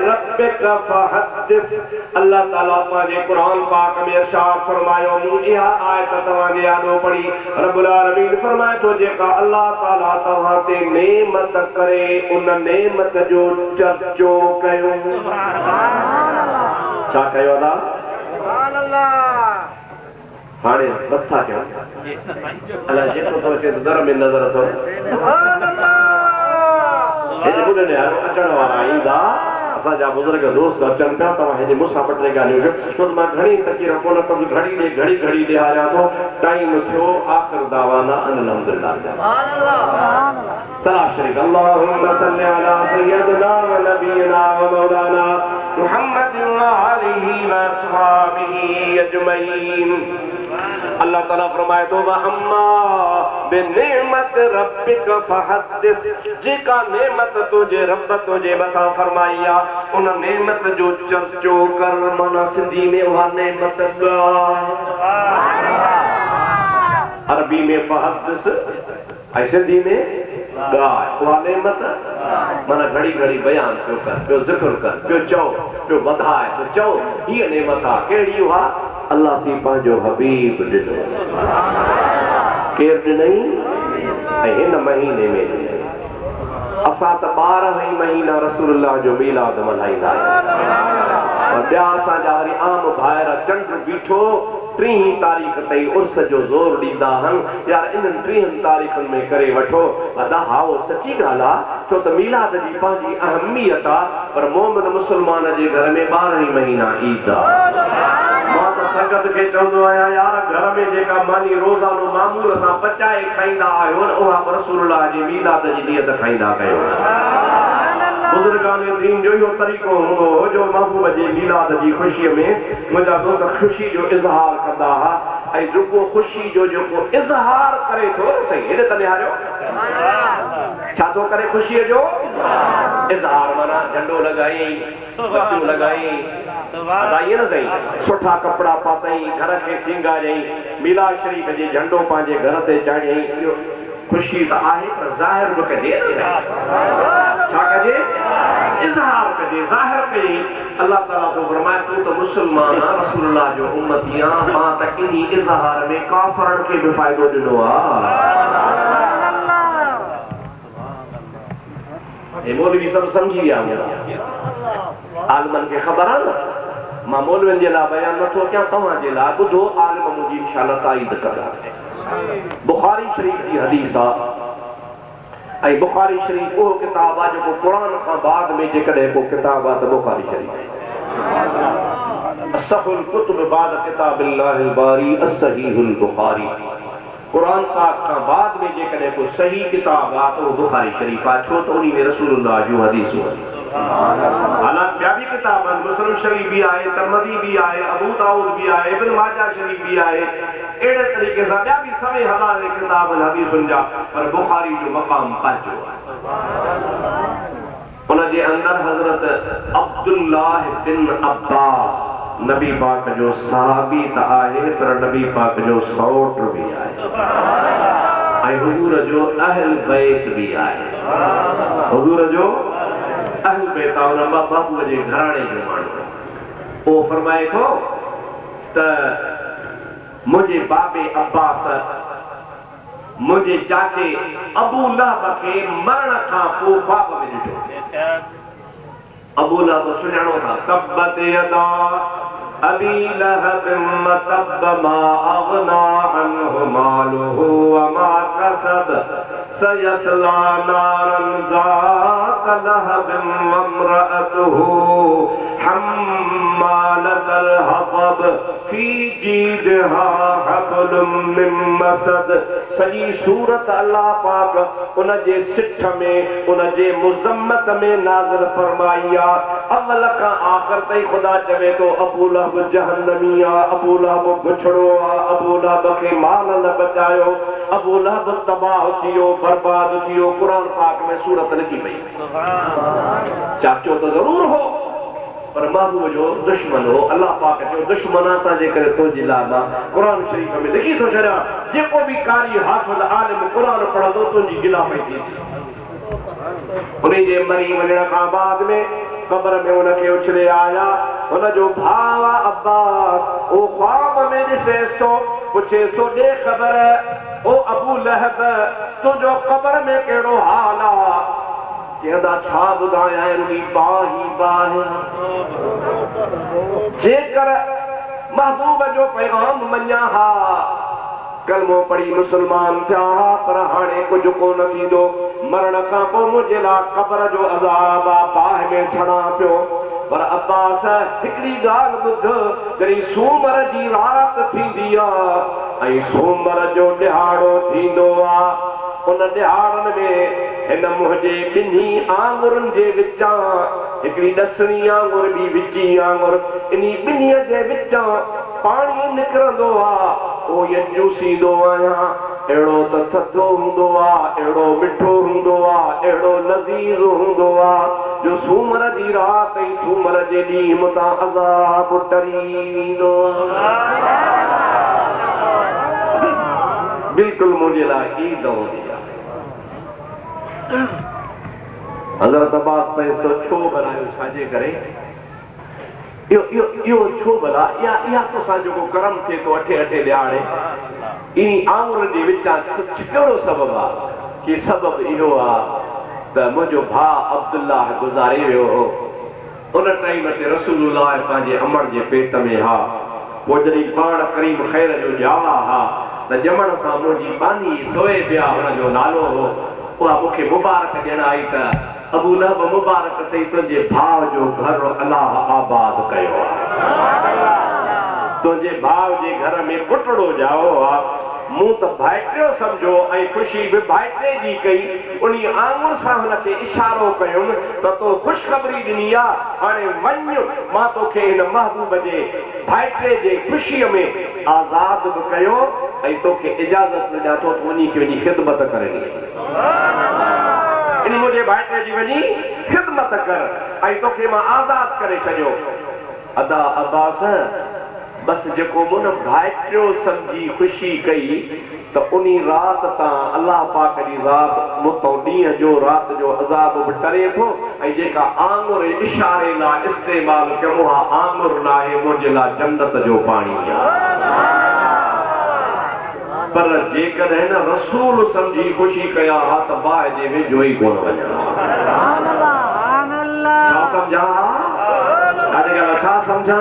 रब्बिक फहदिस अल्लाह ताला पांजे कुरान पाक में इरशाद फरमायो मूं इहा आयत तव्हांजे यादो पढ़ी रब्बुल आलमीन फरमाए थो जेका अल्लाह ताला तव्हां ते नेमत करे उन नेमत जो चर्चो कयो छा कयो अदा सुभान अल्लाह हाणे नथा कयो अल्लाह जेको थो अचे दर में नज़र अथव सुभान अल्लाह हे ॿुधनि अचण वारा ईंदा असांजा बुज़ुर्ग दोस्त अचनि पिया तव्हां हिन मूंसां ॿ टे ॻाल्हियूं छो त मां घणी तकीर कोन कमु घड़ी ॾे ॾियारियां थो टाइम थियो आख़िर दावाना अल्हम्दुलिल्लाह सलाह शरीफ अल्लाहुम्मा सल्लि अला सय्यदिना व नबीना व मौलाना मुहम्मद व आलिहि व अस्हाबिहि अजमईन अल्लाह ताला फरमाए थो वअम्मा बिनिअमत रब्बिक फहदिस जेका नेमत तुझे रब तुझे मथां फरमाई आहे उन नेमत जो चर्चो कर माना सिंधी में उहा नेमत अरबी में फहदिस ऐं सिंधी में ॻाल्हि उहा नेमत माना घड़ी घड़ी बयान पियो कर पियो ज़िक्र कर पियो चओ पियो वधाए पियो चओ हीअ नेमत आहे कहिड़ी उहा अल्लाह सी पंहिंजो हबीब ॾिनो केरु ॾिनई ऐं हिन महीने में ॾिनई असां त 12 महीना रसूलुल्लाह जो मीलाद मल्हाईंदा आहियूं ॿिया असांजा वरी आम ॿाहिरि चंड बीठो 3 तारीख़ ताईं उर्स जो ज़ोर ॾींदा आहिनि यार इन्हनि 3 तारीख़ुनि में करे वठो अदा हा उहो सची ॻाल्हि आहे छो त मीलाद जी पंहिंजी अहमियत आहे पर मोमिन मुस्लमान जे घर में 12 महीना ईद आहे मां त संगत खे चवंदो आहियां यार घर में जेका मानी रोज़ानो मामूल सां पचाए खाईंदा आहियो न उहा रसूलुल्लाह जी मीलाद जी नियत खाईंदा कयो बुजुर्गान दीन जो इहो तरीक़ो हूंदो हो जो महबूब जी मीलाद जी ख़ुशीअ में मुंहिंजा दोस्त ख़ुशी जो इज़हार कंदा हुआ ऐं जेको ख़ुशी जो जेको इज़हार करे थो न सही हेॾे त निहारियो छा थो करे ख़ुशीअ जो इज़हार माना झंडो लॻाई बतियूं लॻाई ईअं न सही सुठा कपिड़ा पातई घर खे सींगारियई मीलाद शरीफ़ जे झंडो पंहिंजे घर ते चाढ़ियई खुशी त आहे पर ज़ाहिर बि कजे छा कजे इज़हार कजे ज़ाहिर कजे अल्लाह ताला तो फरमाए तू त मुस्लमान आहे रसूलुल्लाह जो उम्मती आहे मां त इन इज़हार में काफ़रनि खे बि फ़ाइदो ॾिनो आहे हे मौलवी सभु सम्झी विया आलमनि खे ख़बर आहे न मां मौलवियुनि जे लाइ बयान नथो कयां तव्हां जे लाइ ॿुधो आलिम मुंहिंजी इंशाअल्लाह ताईद कंदा बुखारी शरीफ की हदीस आहे ऐं बुखारी शरीफ उहो किताब आहे जेको क़ुरान खां बाद में जेकॾहिं को किताब आहे त बुखारी शरीफ असहुल कुतुब बाद किताबिल्लाहिल बारी असहीहुल बुखारी कुरान पाक खां बाद में जेकॾहिं को सही किताब आहे त उहो बुखारी शरीफ आहे छो त उन में रसूलुल्लाह जूं हदीसूं हालांकि ॿिया बि किताब आहिनि मुस्लिम शरीफ भी आहे तिरमिज़ी भी आहे अबू दाऊद भी आहे इब्न माजा शरीफ भी आहे अहिड़े तरीक़े सां ॿिया बि सभई हज़ार किताब आहिनि हदीसुनि जा पर बुखारी जो मक़ाम पंहिंजो आहे उनजे अंदरि हज़रत अब्दुल्लाह बिन अब्बास नबी पाक जो सहाबी त आहे पर नबी पाक जो सौट भी आहे ऐं हुज़ूर जो अहल बैत भी आहे हुज़ूर जो अहल बैत आहे उन बाबूअ जे घराणे जो माण्हू उहो फरमाए थो त मुंहिंजे बाबे अब्बास मुंहिंजे चाचे अबू लहब खे मरण खां पोइ ख्वाब में ॾिठो अबू लहब सुञाणो था तब्बत यदा अबी लहब तब मा अगना अन्हु मालुहु वमा कसब सयस्ला नारन ज़ात लहब वम्रअतुहु हम्मालतल हतब फी जीदिहा हब्लुम मिन मसद। सॼी सूरत अल्लाह पाक उन जे सिठ में उन जे मुज़म्मत में नाज़िल फरमाई आहे। अव्वल खां आख़िर ताईं ख़ुदा चवे थो अबू लहब जहन्नमी आहे, अबू लहब बुछड़ो आहे, अबू लहब खे माल न बचायो, अबू लहब तबाह थी वियो, बर्बाद थी वियो। क़ुर पाक में सूरत लिखी पई। चाचो तो ज़रूर हो पर महबूब जो दुश्मन हो। अल्लाह पाक जो दुश्मन था जेकर तुंहिंजी लामा क़ुर शरीफ़ में लिखी थो छॾियां, जेको बि कारी हाफ़िज़ आलिम क़ुर पढ़ंदो तुंहिंजी गिलाफ़ी थींदी। उन जे मरी वञण खां बाद में क़ब्र में उनखे उछले आया। उनजो भाउ अब्बास ओ ख्वाब में ॾिसेसि थो, पुछेसि थो ॾे ख़बर ओ अबू लहब तुंहिंजो क़ब्र में कहिड़ो हाल आहे? चवंदा छा ॿुधायां रुॻी बाही बाहि। जेकर महबूब जो पैगाम मञा हा, कलमो पढ़ी मुसलमान थिया हा, पर हाणे कुझु कोन थींदो। मरण खां पोइ मुंहिंजे लाइ क़ब्र जो अज़ाब आहे, बाहि में सड़ा पियो। पर अब्बास हिकिड़ी ॻाल्हि ॿुध, जॾहिं सूमर जी रात थींदी आहे ऐं सूमर जो ॾिहाड़ो थींदो आहे, उन ॾिहाड़नि में हिन मुंहिंजे ॿिन्ही आङुरनि जे विचां हिकिड़ी ॾसणी आङुर ॿी विची आङुर, इन ॿिन्हीअ जे विचां पाणी निकिरंदो आहे। पोइ जूसींदो आहियां। अहिड़ो त थधो हूंदो आहे, अहिड़ो मिठो हूंदो आहे, अहिड़ो लज़ीज़ हूंदो आहे जो सूमर जी राति ऐं सूमर जे ॾींहुं मथां अज़ाब टरींदो आहे। बिल्कुलु मुंहिंजे लाइ ईद हूंदी आहे। हज़रत अब्बास पए तो छो बनायो, छाजे करे इहो छो भला, इहा तोसां जेको करम थिए थो अठे अठे ॾियारे इन आङुरनि जे विचां कहिड़ो सबबु आहे? कि सबबु इहो आहे त मुंहिंजो भाउ अब्दुल्लाह गुज़ारे वियो हो। उन टाइम ते रसूलुल्लाह पंहिंजे अमर जे पेट में हा। पोइ जॾहिं पाण करीम ख़ैर जो ॼावा हा त ॼमण सां मुंहिंजी पानी सोए पिया, हुनजो नालो हो। उहा मूंखे मुबारक ॾियण आई त अबू लहब मुबारक अथई, तुंहिंजे भाउ जो घर अलाह आबाद कयो आहे। तुंहिंजे भाउ जे घर में पुटड़ो ॼाओ आहे। मूं त भाइटियो सम्झो ऐं ख़ुशी बि भाइटे जी कई। उन आङुर सां हुनखे इशारो कयुमि त तो ख़ुशख़बरी ॾिनी आहे, हाणे वञ, मां तोखे हिन महबूब जे भाइटे जे ख़ुशीअ में आज़ाद बि कयो ऐं तोखे इजाज़त बि ॾियां थो त वञी ख़िदमत करे इन मुंहिंजे भाइटे जी वञी ख़िदमत कर ऐं तोखे मां आज़ाद करे छॾियो। अदा अब्बास बस जेको मुन भाइटियो सम्झी ख़ुशी कई त उन राति तां अल्लाह पाक जी ज़ात मूंतां ॾींहं जो राति जो अज़ाब बि टरे थो ऐं जेका आङुर इशारे लाइ इस्तेमालु कयो आहे आङुर न आहे, मुंहिंजे लाइ जन्नत जो पाणी आहे। पर जेकॾहिं न रसूल सम्झी ख़ुशी कया हा त बाहि जे वेझो ई कोन वञा। छा सम्झा? अॼुकल्ह छा सम्झा?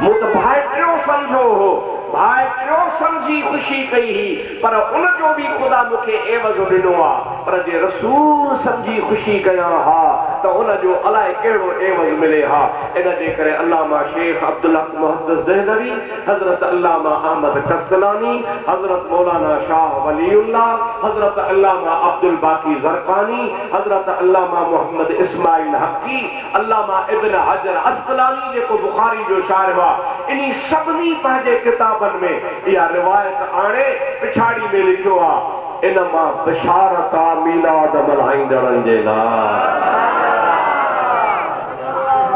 मूं त भाइटियो सम्झो हो, भाइटियो सम्झी ख़ुशी कई ही, पर उनजो बि ख़ुदा मूंखे एवज़ ॾिनो आहे। पर जे रसूल सम्झी ख़ुशी कया हा त उनजो अलाए कहिड़ो एवज़ मिले हा। इन जे करे अल्लामा शेख अब्दुल हक मुहद्दिस देहलवी, हज़रत अल्लामा अहमद कस्तलानी, हज़रत मौलाना शाह वलीउल्लाह, हज़रत अल्लामा अब्दुल बाकी ज़रक़ानी, हज़रत अल्लामा मोहम्मद इस्माइल हक़ी, अल्लामा इब्न हजर अस्क़लानी जेको बुखारी जो शाइर हुआ, इन्ही सभिनी पंहिंजे किताबनि में इहा रिवायत आणे पिछाड़ी में लिखियो आहे, इन मां बिशारत आहे मीलाद मल्हाईंदड़नि जे लाइ।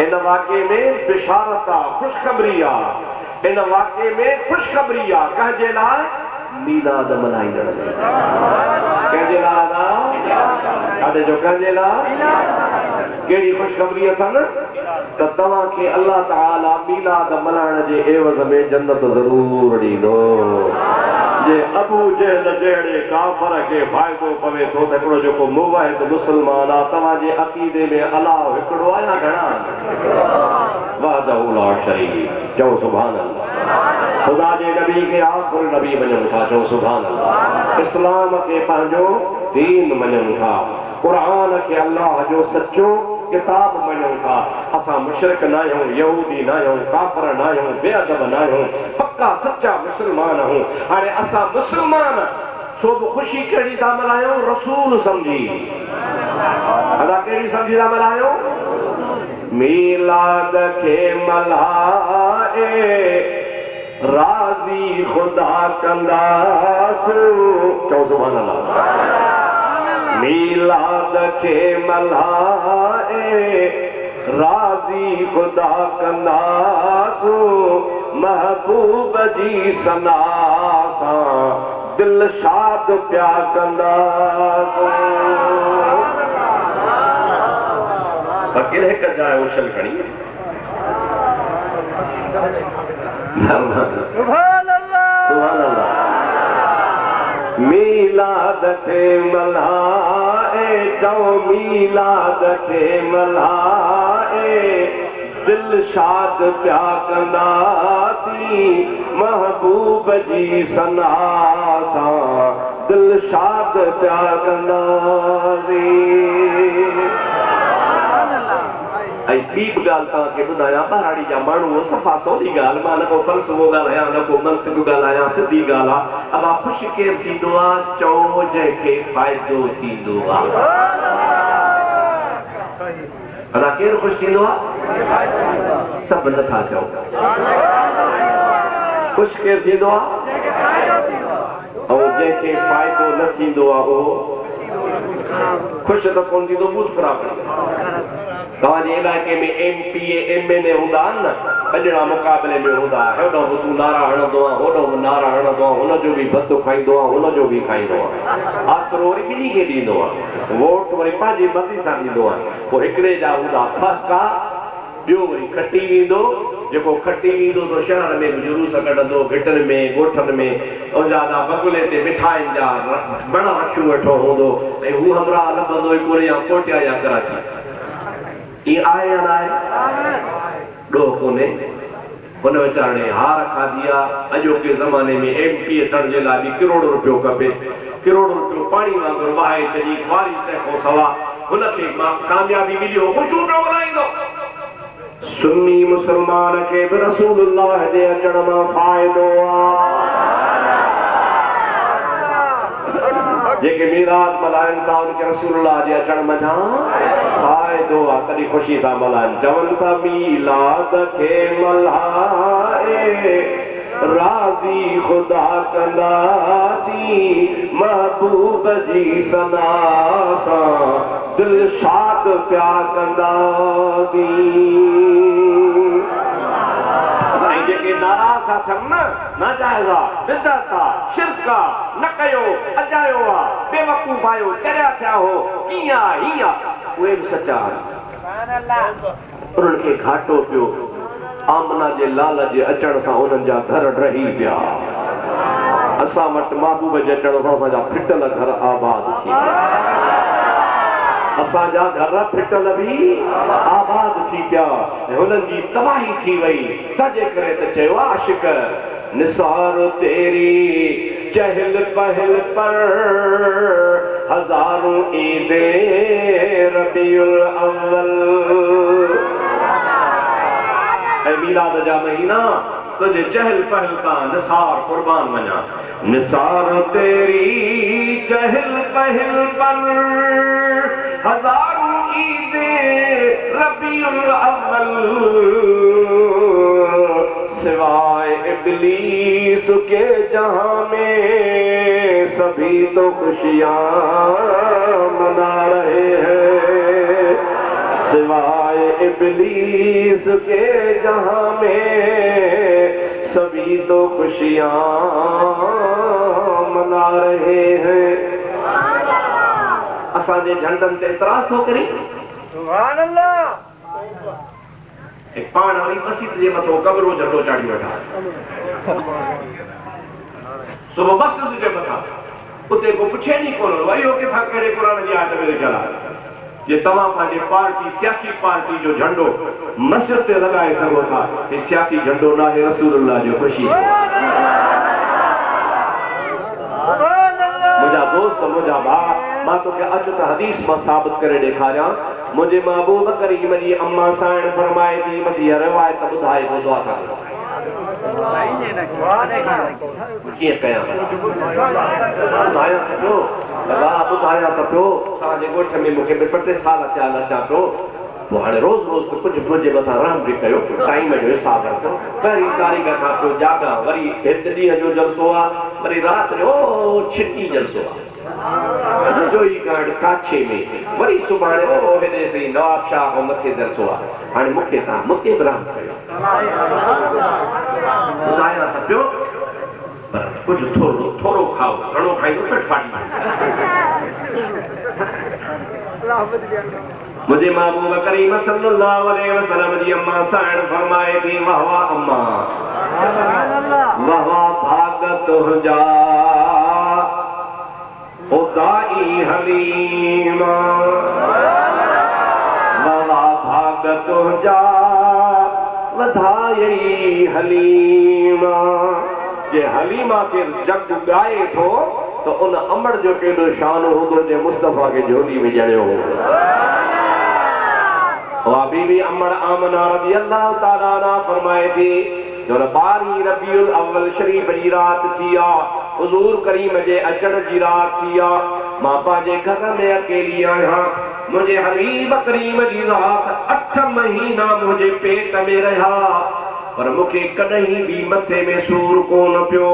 इन वाक़े में बिशारत आहे, ख़ुशख़बरी आहे। इन वाक़े में ख़ुशख़बरी आहे कंहिंजे लाइ? मीलाद मल्हाईंदड़नि जे लाइ। कंहिंजे लाइ? ॾाढे जो कंहिंजे लाइ? कहिड़ी ख़ुशख़बरी अथनि त तव्हांखे अल्लाह ताला मीलाद मल्हाइण जे एवज़ में जन्नत ज़रूर ॾींदो। जे अबू जहल जहिड़े काफ़र खे फ़ाइदो पवे थो त हिकिड़ो जेको मुवाहिद मुस्लमान आहे, तव्हांजे अक़ीदे में अलाह हिकिड़ो आहे या घणा? वहदहु ला शरीफ चओ सुभान अल्लाह। खुदा जे नबी के आखिर नबी मञूं था चओ सुभान अल्लाह। इस्लाम के पंहिंजो दीन मञूं था। कुरान के अल्लाह जो सच्चो किताब मञूं था। असां मुशरिक न आहियूं, यहूदी न आहियूं, काफ़िर न आहियूं, बेअदब न आहियूं, पक्का सच्चा मुस्लमान आहियूं। हाणे असां मुस्लमान सो बि ख़ुशी कहिड़ी था मल्हायूं? रसूल समझी। अदा कहिड़ी समझी था मल्हायूं? मीलाद खे मल्हाए राज़ी ख़ुदा कंदासीं चओ सुभान अल्लाह। मीलाद खे मल्हाए राज़ी ख़ुदा कंदासीं महबूब जी सना सां दिल शाद प्या कंदासीं। फकीर हिक जाए उछल खणी सुभान अल्लाह। मीलाद खे मल्हाए चओ मीलाद खे मल्हाए दिल शाद प्या कंदासीं महबूब जी सना सां दिल शाद प्या कंदासीं। ऐं ॿी बि ॻाल्हि तव्हांखे ॿुधायां, ॿाराड़ी जा माण्हू सफ़ा सौदी ॻाल्हि, मां न को फ़लसफ़ो ॻाल्हायां न को मंतिक़ ॻाल्हायां, सिधी ॻाल्हि आहे। अबा ख़ुशि केरु थींदो आहे? चओ जंहिंखे फ़ाइदो थींदो आहे। अदा केरु ख़ुशि थींदो आहे? सभु नथा चओ। ख़ुशि केरु थींदो आहे? ऐं जंहिंखे फ़ाइदो न थींदो आहे उहो ख़ुशि त कोन थींदो। बूथ ख़राब तव्हांजे इलाइक़े में MP MLA हूंदा आहिनि न, अॼड़ा मुक़ाबले में हूंदा। हेॾो बि तूं नारा हणंदो आहे, होॾो बि नारा हणंदो आहे, हुनजो बि भत खाईंदो आहे, हुनजो बि खाईंदो आहे। आसरो वरी ॿिन्ही खे ॾींदो आहे, वोट वरी पंहिंजी मर्ज़ी सां ॾींदो आहे। पोइ हिकिड़े जा हूंदा फका, ॿियो वरी खटी वेंदो। जेको खटी वेंदो तो शहर में बि जुलूस कढंदो, भिटनि में ॻोठनि में उनजा बगुले ते मिठाइनि जा बण रखियूं वेठो हूंदो ऐं हू हमरा लभंदो हिकिड़े या कोटिया या कराची। ये आए या ना आए? ॾोह कोन्हे। हुन वीचारे हार खाधी आहे। अॼोके ज़माने में MP अचण जे लाइ बि करोड़ो रुपयो खपे। करोड़ो रुपयो पाणी वांगुरु वहाए छॾी, ख़्वारी तंहिंखां सवा हुनखे कामयाबी मिली, ख़ुशियूं पियो मल्हाईंदो। सुन्नी मुसलमान खे बि रसूलुल्लाह जे अचण मां फ़ाइदो आहे। जेके मीराद मल्हाइनि था उनखे रसूलुल्लाह जे अचण मथां फ़ाइदो आहे, तॾहिं ख़ुशी था मल्हाइनि। चवनि था मीलाद खे मल्हाए राज़ी ख़ुदा कंदासीं महबूब जी सना सां दिल शाद प्या कंदासीं। जेके नाराज़ था थियनि न, नाजाइज़ आहे, बिदअत आहे, शिरक आहे, न कयो, अजायो आहे, बेवकूफ़ आहियो, चरिया थिया हो, कीअं हीअं, उहे बि सचा आहिनि। उन्हनि खे घाटो पियो आमना जे लाल जे अचण सां उन्हनि जा घर ढही पिया। असां वटि महबूब जे अचण सां असांजा फिटल घर आबाद थी विया। असांजा घर फिटल बि आबाद थी पिया ऐं हुननि जी तबाही थी वई। तंहिंजे करे त चयो आशिक निसार तेरी चहल पहल पर हज़ारों ईदे रबीउल अव्वल। ऐं मीलाद जा महीना तुझे चहल पहल का निसार कुर्बान वञा। निसार तेरी चहल पहल पर हज़ारों ईदे रबीउल अव्वल। सिवाय इब्लीस के जहां में सभी तो खुशियां मना रहे हैं। सिवाय इब्लीस के जहां में सभी तो खुशियां मना रहे हैं। असांजे झंडनि ते इतराज़ थो करी। सुभान अल्लाह। एक पाण वरी मस्जिद जे मथो कबरो झंडो चाढ़ी वेठा। सुबुह मस्जिद जे मथां उते को पुछे नी कोन वरी हो किथां कहिड़े क़ुरान जी आयत में लिखियल आहे। जे तव्हां पंहिंजे पार्टी सियासी पार्टी जो झंडो मस्जिद ते लॻाए सघो था हे सियासी झंडो न आहे रसूलुल्लाह जो ख़ुशी मुंहिंजा दोस्त मुंहिंजा भाउ मां तोखे अॼु त हदीस मां साबित करे ॾेखारियां मुंहिंजे महबूब करीम जी अम्मा साइण फरमाए थी बसि इहा रिवायत ॿुधाए ॿुधो आहे कीअं कयां ॿुधायां त पियो ॿुधायां त पियो असांजे ॻोठ में मूंखे ॿ टे साल थिया अचां पियो पोइ हाणे रोज़ रोज़ कुझु मुंहिंजे मथां रहम बि कयो टाइम जो हिसाब रखो पहिरीं तारीख़ खां पोइ जाॻां वरी हिकु ॾींहं जो जलसो आहे वरी राति जो छिटी जलसो आहे काछे में वरी सुभाणे हेॾे साईं नवाब शाह खां मथे जलसो आहे हाणे मूंखे तव्हां मूंखे बि रहम कयो ॿुधायां त पियो पर कुझु थोरो खाओ घणो खाईंदो पेट फाटी मुझे महबूब करीम सल्लल्लाहु अलैहि वसल्लम जी अम्मा साइण फरमाए थी वाह वाह अम्मा वाह वाह भागत तुंहिंजा ओ दाई हलीमा वाह वाह भागत तुंहिंजा वधाई हलीमा जे हलीमा के जग गाए थो तो उन अमड़ जो केॾो शान हूंदो जे मुस्तफ़ा के झोली में ॼणियो हो बीबी अमड़ आमना रज़ी अल्लाह ताला अन्हा फरमाए थी जो 12 रबीउल अव्वल शरीफ जी रात थी हुजूर करीम जे अचण जी रात थी मां पंहिंजे घर में अकेली आहियां मुंहिंजे हबीब करीम जी रात 8 महीना मुंहिंजे पेट में रहिया पर मूंखे कॾहिं बि मथे में सूर कोन पियो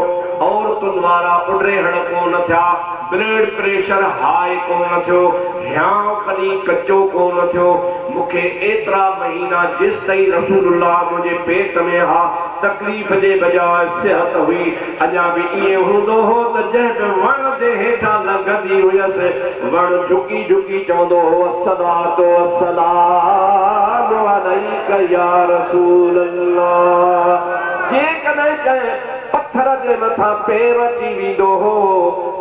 औरतुनि वारा उॾरेहण कोन थिया ब्लड प्रेशर हाई कोन थियो ह्यांव कॾहिं कचो कोन थियो मूंखे एतिरा महीना जेसि ताईं रसूलुल्लाह मुंहिंजे पेट में हा तकलीफ़ जे बजाय सिहत हुई अञा बि ईअं हूंदो हो त जंहिं वण जे हेठां लंघंदी हुयसि वण झुकी झुकी चवंदो हो अस्सलातु वस्सलामु अलैका या रसूल अल्लाह जेकॾहिं कंहिं पत्थर जे मथां पेर अची वेंदो हो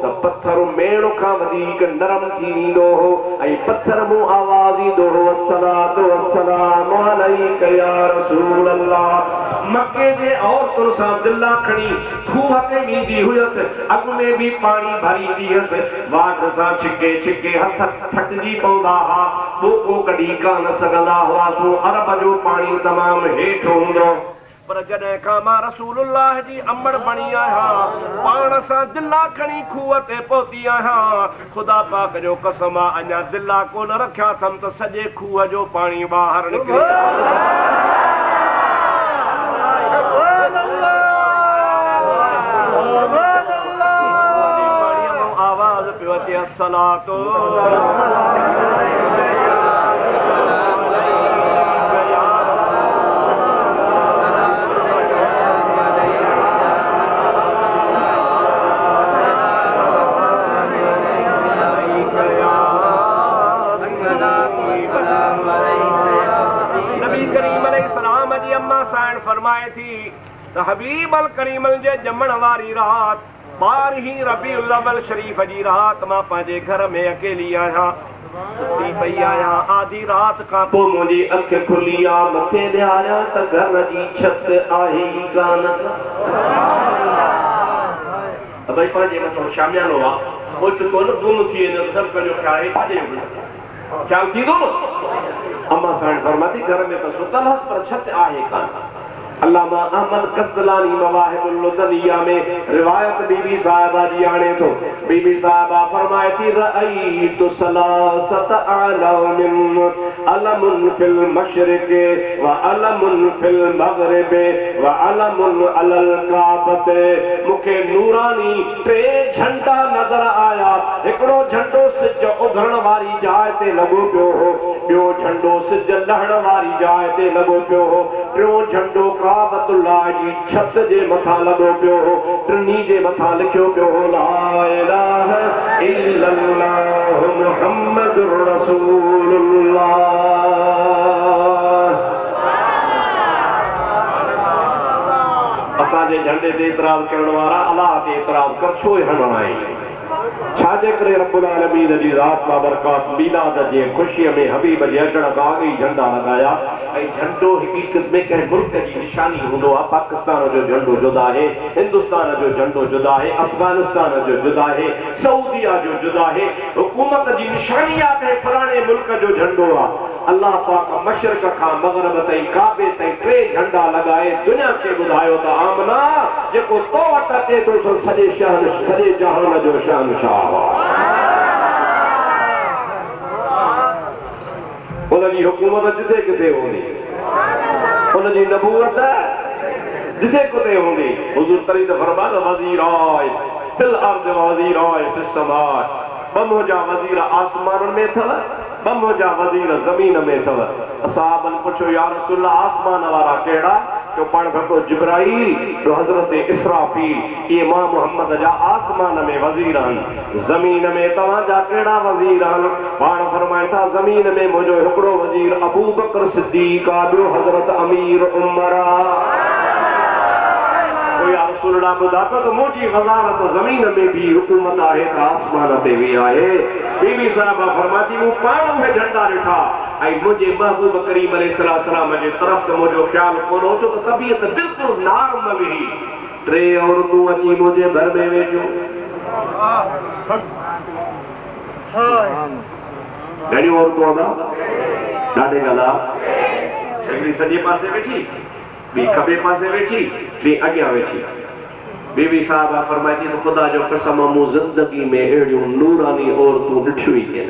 त पत्थर मेण खां वधीक नरम थी वेंदो हो ऐं पत्थर मूं आवाज़ ईंदो हो अस्सलातु वस्सलामु अलैका या रसूल अल्लाह मके जे औरतुनि सां दिला खणी खूह ते वेंदी हुयसि अॻ में बि पाणी भरींदी हुयसि वाट सां छिके छिके हथ थकिजी पवंदा हुआ ॿोको कढी कान सघंदा हुआसीं अरब जो पाणी तमामु हेठि हूंदो पर जॾहिं खां मां रसूलुल्लाह जी अमड़ बणी आहियां पाण सां दिला खणी खूह ते पहुती आहियां ख़ुदा पाक जो कसम आहे अञा दिला कोन रखिया अथमि त सॼे खूह जो पाणी ॿाहिरि निकिरी आवाज़ पियो अचे अस्सलातु फरमाए थी त हबीब अल करीमल जे जमण वारी रात 12 रबीउल अव्वल शरीफ जी रात मां पंहिंजे घर में अकेली आहियां सुती पई आहियां आधी रात खां पोइ मुंहिंजी अखि खुली आहे मथे ॾियारियां त घर जी छत आहे ई कान भई पंहिंजे मथां शामियानो आहे ओचितो न गुम थी वेंदो सभु पंहिंजो ख़्याल थींदो न अम्मा साइण फरमाती घर में त सुतल हुअसि पर छत आहे कान अल्लामा अहमद कस्तलानी मवाहिबुल लुदनिया में रिवायत बीबी साहिबा जी आणे थो बीबी साहिबा फरमाए थी रअयतु सलासत अलमुन अलमुन फिल मशरिक व अलमुन फिल मगरिब व अलमुन अलल काबत मूंखे नूरानी 3 झंडा नज़र आया हिकिड़ो झंडो सिज उभरण वारी जाइ ते लॻो पियो हो ॿियो झंडो सिज लहण वारी जाइ ते लॻो पियो हो टियों झंडो काबतुल्लाह जी छत जे मथां लॻो पियो हो टिनी जे मथां लिखियो पियो हो ला इलाहा इल्लल्लाह मुहम्मदुर रसूलुल्लाह असांजे झंडे ते इतराज़ करण वारा अलाह ते इतराज़ कर छो हणणा आहिनि छा छाजे करे रब्बुल आलमीन जी रात बाबरकात मीलाद जी खुशी में हबीब जी अचण खां अॻु ई झंडा लॻाया ऐं झंडो हक़ीक़त में कंहिं मुल्क जी निशानी हूंदो आहे। पाकिस्तान जो झंडो जुदा आहे, हिंदुस्तान जो झंडो जुदा आहे, अफगानिस्तान जो जुदा आहे, सऊदीया जो जुदा आहे। हुकूमत जी निशानी आहे कंहिं फलाणे मुल्क जो झंडो आहे। अल्लाह पाक मशरक़ खां मग़रिब ताईं काबे ताईं टे झंडा लॻाए दुनिया खे ॿुधायो त आमना जेको तो वटि अचे थो सो सॼे जहान जो शहंशाह आहे। उनजी हुकूमत जिथे किथे हूंदी, उनजी नबूवत जिथे किथे हूंदी। हुज़ूर तरी त फरमाया वज़ीर आए फिल अर्ज़ वज़ीर आए फिस समाए। ॿ जा वज़ीर आसमान में अथव, ॿ जा वज़ीर ज़मीन में अथव। असहाबनि पुछो या रसूल अल्लाह आसमान वारा कहिड़ा? जो पाण भॻो जिब्राईल जो हज़रत इसराफील इहे मां मुहम्मद जा आसमान में वज़ीर आहिनि। ज़मीन में तव्हां जा कहिड़ा वज़ीर आहिनि? पाण फरमाइनि था ज़मीन में मुंहिंजो हिकिड़ो वज़ीर अबू बकर सिद्दीक़ आहे, ॿियो हज़रत अमीर उमर आहे। या रसूल अल्लाह ॿुधा त मुंहिंजी वज़ारत ज़मीन में बि हुकूमत आहे त आसमान ते बि आहे। बीबी साहिबा फरमाती मूं पाण उहे झंडा ॾिठा ऐं मुंहिंजे महबूब करीम अलैहिस्सलाम जे तरफ़ त मुंहिंजो ख़्यालु कोन हो, छो त तबियत बिल्कुलु नॉर्मल हुई। टे औरतूं अची मुंहिंजे घर में वेठियूं, घणियूं औरतूं आहिनि ॾाढे ॻाल्हि। हिकिड़ी सॼे पासे वेठी, ॿी खॿे पासे वेठी, ॿी अॻियां वेठी। बीबी साहिबा फरमाए थी त ख़ुदा जो कसम मूं ज़िंदगी में अहिड़ियूं नूरानी औरतूं ॾिठियूं ई कोन।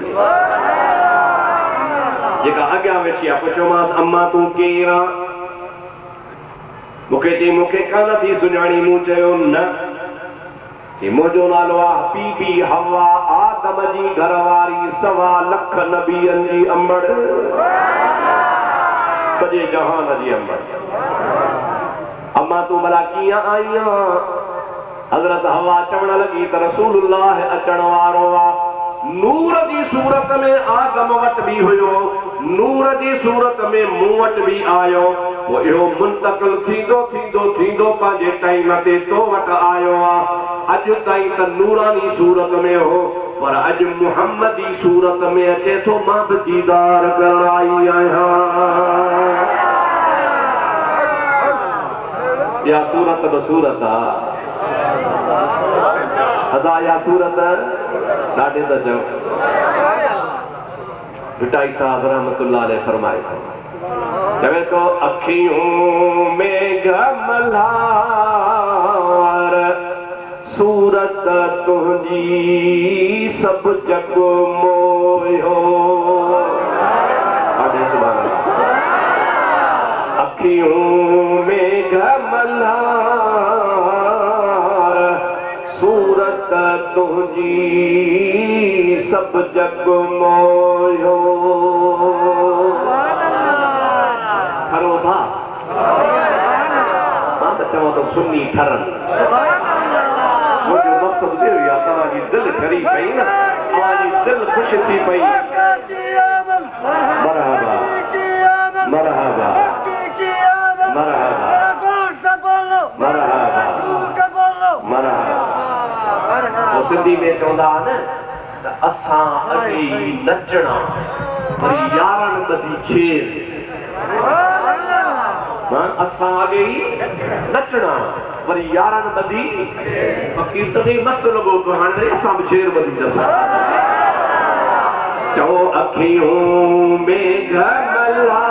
जेका अॻियां वेठी आहे पुछोमांसि अम्मा तूं केरु आहे? मूंखे चई मूंखे कान थी सुञाणी। मूं चयो न, मुंहिंजो नालो आहे बीबी हवा, आदम जी घरवारी, 1.25 लख नबियनि जी अंबड़, सॼे जहान जी अंबड़। अम्मा तूं भला कीअं आई आहीं? हज़रत हवा चवण लॻी त रसूलुल्लाह अचण वारो आहे। नूर जी सूरत में आदम वटि बि हुयो, नूर जी सूरत में मूं वटि बि आयो। पोइ इहो मुंतक़िल थींदो थींदो थींदो पंहिंजे टाइम ते तो वटि आयो आहे। अॼु ताईं त नूरानी सूरत में हो, पर अॼु मुहम्मदी सूरत में अचे थो। मां बि दीदार करण आई आहियां। या सूरत ब सूरत आहे, अदा या सूरत ॾाढे त चओ। भिटाई साहब रहमतुल्लाह अलैह फरमाए चवे थो अखियूं में मल्हार सूरत तुंहिंजी सभु जग मोयो। अखियूं में मल्हार सूरत तुंहिंजी सभु जग मोयो। ठरो था मां त चवां थो सुन्नी ठरनि। मुंहिंजो मक़सदु इहो ई आहे तव्हांजी दिलि ठरी पई न, तव्हांजी दिलि ख़ुशि थी पई। मरहबा मरहबा मरहबा मरहबा। सिंधी में चवंदा न त असां अॻी नचणा वरी यारनि ॿधी छेर। असां अॻे नचणा वरी यारनि ॿधी फ़क़ीर तॾहिं मस्तु लॻो पियो। हाणे असां बि छेर ॿधींदसि। चओ अखियूं में मल्हार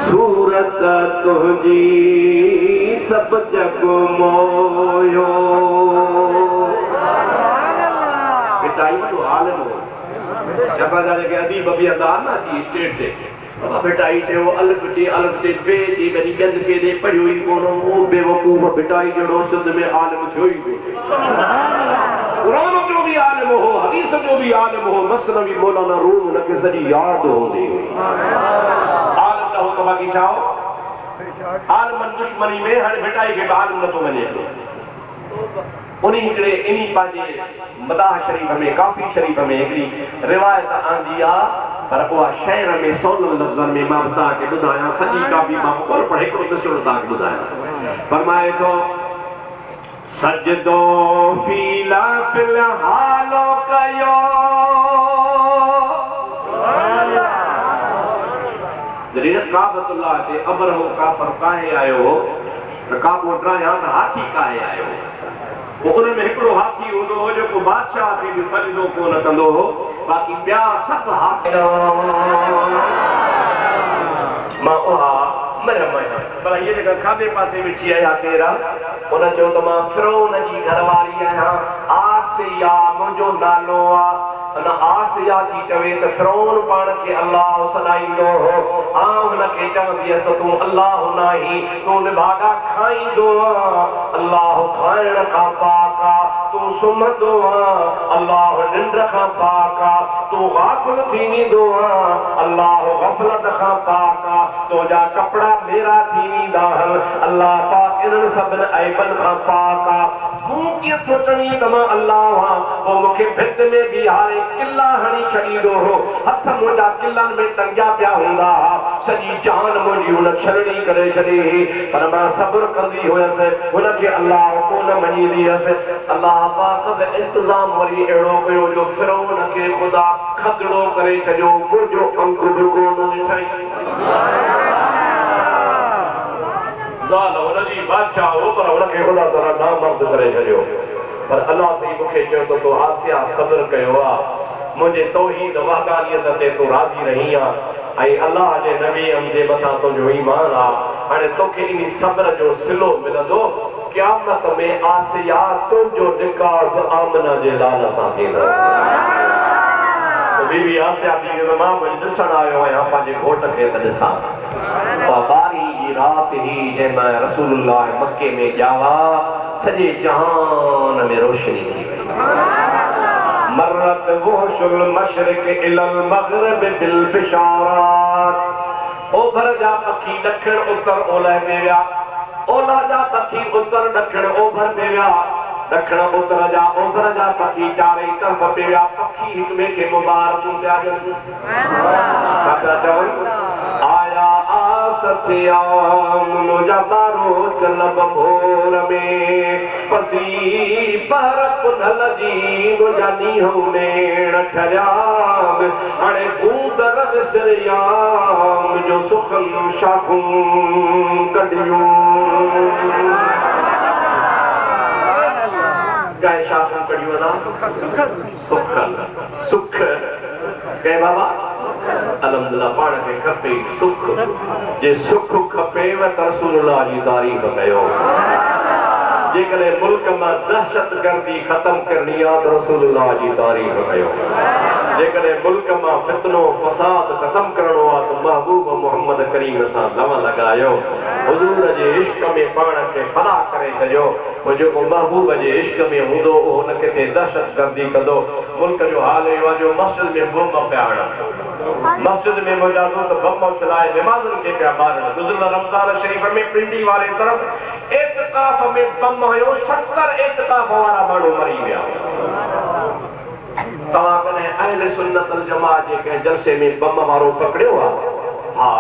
सूरत तुंहिंजी सभु जग मोयो। भिटाई वॾो आलिम हो। असांजा जेके अदीब बि हंदा आहिनि न स्टेट ते, भिटाई चयो अलफ़ चे अलफ़ ते बे चे वरी ॿियनि खे ॾे पढ़ियो ई कोन। उहो बेवकूफ़ भिटाई जहिड़ो सिंध में आलिम थियो ई कोन्हे। क़ुरान जो भी आलिम हो, हदीस जो भी आलिम हो, मसनवी मौलाना रूम उनखे सॼी यादि हूंदी हुई। आलिम न हो त बाक़ी छा हो? आलिमनि दुश्मनी में हाणे भिटाई खे बि आलिम नथो मञे। उन हिकिड़े इन पंहिंजे मदाह शरीफ़ में काफ़ी शरीफ़ में हिकिड़ी रिवायत आंदी आहे, पर उहा शेर में सवलनि लफ़्ज़नि में मां तव्हांखे ॿुधायां। सॼी काफ़ी मां कोन पर हिकिड़ो मिसरो तव्हांखे ॿुधायां। फरमाए थो सजदो फीला फिलहालो कयो जॾहिं काबतुल्लाह ते अबरहो काफ़र काहे आयो त काबो ड्राया त हाथी काहे आयो पोइ उन में हिकिड़ो हाथी हूंदो हो जेको बादशाह खे बि सजदो कोन कंदो हो बाक़ी ॿिया सभु हाथी मां उहा पर इहे जेका खाॿे पासे वेठी आया केरु उन चयो त मां फिरौन जी घरवारी आहियां आसिया मुंहिंजो नालो आहे अन आसिया थी चवे त फिरौन पाण खे अल्लाह सॾाईंदो हो हुनखे चवंदी हुयसि त तूं अल्लाह नाहीं तूं निभागा खाईंदो अल्लाह खाइण खां पाक आहे तूं सुम्हंदो अल्लाह निंड खां पाक आहे तूं गाफ़िल थी वेंदो अल्लाह गफ़लत खां पाक आहे तुंहिंजा कपिड़ा मेरा थी वेंदा अल्लाह पाक इन्हनि सभिनी ऐबनि खां पाक आहे तूं कीअं सोचणी त मां अल्लाह आहियां पोइ मूंखे भित में बीहारे किला हणी छॾींदो हो हथ मुंहिंजा किलनि में टंगिया पिया हूंदा हुआ सॼी जान मुंहिंजी हुन छलणी करे छॾी पर मां सब्र कंदी हुयसि हुनखे अल्लाह कोन मञींदी हुयसि अल्लाह पाक बि इंतज़ाम वरी अहिड़ो कयो जो फिरौन खे ख़ुदा खदड़ो करे छॾियो मुंहिंजो अंग बि कोन ॾिठई ज़ाल हुनजी बादशाह हो पर हुनखे ख़ुदा ताला नामर्द करे छॾियो पर अल्लाह सही मूंखे चयो त तूं आसिया सब्र कयो आहे मुंहिंजे तौहीद वहदानियत ते तूं राज़ी रही आहे ऐं अल्लाह जे नबी जे मथां तुंहिंजो ईमान आहे हाणे तोखे इन सब्र जो सिलो मिलंदो क़यामत में आसिया तुंहिंजो निकाह बि आमना जे लाल सां थींदो बीबी आसिया थी त मां बि ॾिसण आयो आहियां पंहिंजे घोट खे त ॾिसां बारी जी राति ई जंहिंमहिल रसूलुल्लाह मके में ॼावा सॼे जहान में रोशनी थी वई मरत वहशुल मशरिक इलल मग़रिब बिल बिशारात ओभर जा पखी ॾखिण उत्तर ओलह में विया ओलह जा पखी उत्तर ॾखिण ओभर में विया ॾखिण उत्तर जा ओभर जा पखी चारई तरफ़ पे विया पखी हिक ॿिए खे मुबारकूं पिया ॾियनि छा पिया चवनि आया आसथिया मुंहिंजा बारो चलब भोर में पसी पर पुनल जी मुंहिंजा ॾींहं में ठरिया हाणे बूदर विसरिया मुंहिंजो सुखनि शाखूं कढियूं काय शाखूं कढियूं सुख कह बाबा अलहमदुलिल्लाह पाण खे खपे सुख जे सुख खपेव त रसूलुल्लाह जी तारीफ़ कयो जेकॾहिं मुल्क मां दहशतगर्दी ख़तम करणी आहे त रसूलुल्लाह जी तारीफ़ कयो जेकॾहिं मुल्क मां फितनो फसाद ख़तम करणो आहे त महबूब मोहम्मद करीम सां लव लॻायो हुज़ूर जे इश्क में पाण खे फना करे छॾियो जेको महबूब जे इश्क में हूंदो उहो न किथे दहशतगर्दी कंदो मुल्क जो हाल इहो आहे जो मस्जिद में बम पिया हणनि मस्जिद में मुंहिंजा दोस्त बम चलाए निमाज़ुनि खे पिया ॿारनि गुज़िरियल रमज़ान शरीफ़ में पिंडी वारे तरफ़ एतिकाफ़ में बम हुयो 70 एतिकाफ़ वारा माण्हू मरी विया तव्हां कॾहिं अहले सुन्नत वल जमाअत जे कंहिं जलसे में बम वारो पकड़ियो आहे हा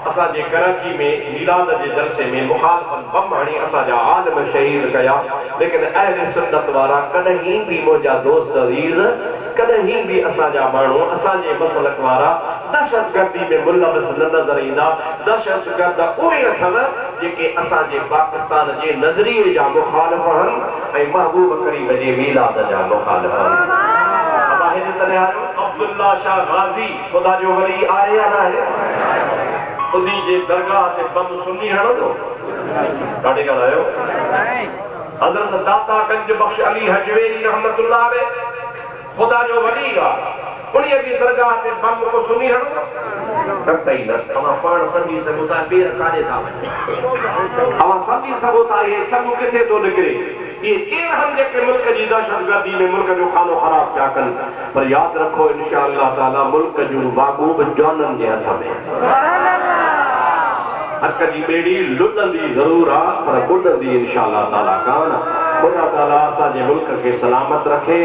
असांजे कराची में मीलाद जे जलसे में मुखालफ़न बम हणी असांजा आलिम शहीद कया लेकिन अहले सुन्नत वारा कॾहिं बि मुंहिंजा दोस्त अज़ीज़ कॾहिं बि असांजा माण्हू असांजे मसलक वारा दहशतगर्दी में मुलविस न नज़र ईंदा दहशतगर्द उहे अथव जेके असांजे पाकिस्तान जे नज़रिए जा मुखालिफ़ आहिनि ऐं महबूब करीम जे मीलाद जा मुखालिफ़ आहिनि अब्दुल्ला शाह गाज़ी ख़ुदा जो वली आहे या न आहे उन्ही जे दरगाह ते बम सुन्नी हणंदो काॾे ॻाल्हायो हज़रत दाता गंज बख्श अली हजवेरी रहमतुल्लाह अलैह ख़ुदा जो वली आहे उन्हीअ जी दरगाह ते बम को सुन्नी हणंदो कतई न तव्हां पाण सम्झी सघो था ॿेर काॾे था वञनि तव्हां सम्झी सघो था इहे सभु किथे थो निकिरे ये केर हम जेके मुल्क जी दहशतगर्दी में मुल्क जो खानो खराब पिया कनि पर यादि रखो इंशाअल्लाह ताला मुल्क जूं बागूब जाननि जे हथ में हक़ जी ॿेड़ी लुटंदी ज़रूर आहे पर ॿुॾंदी इंशाअल्लाह ताला कान खुदा ताला असांजे मुल्क के सलामत रखे,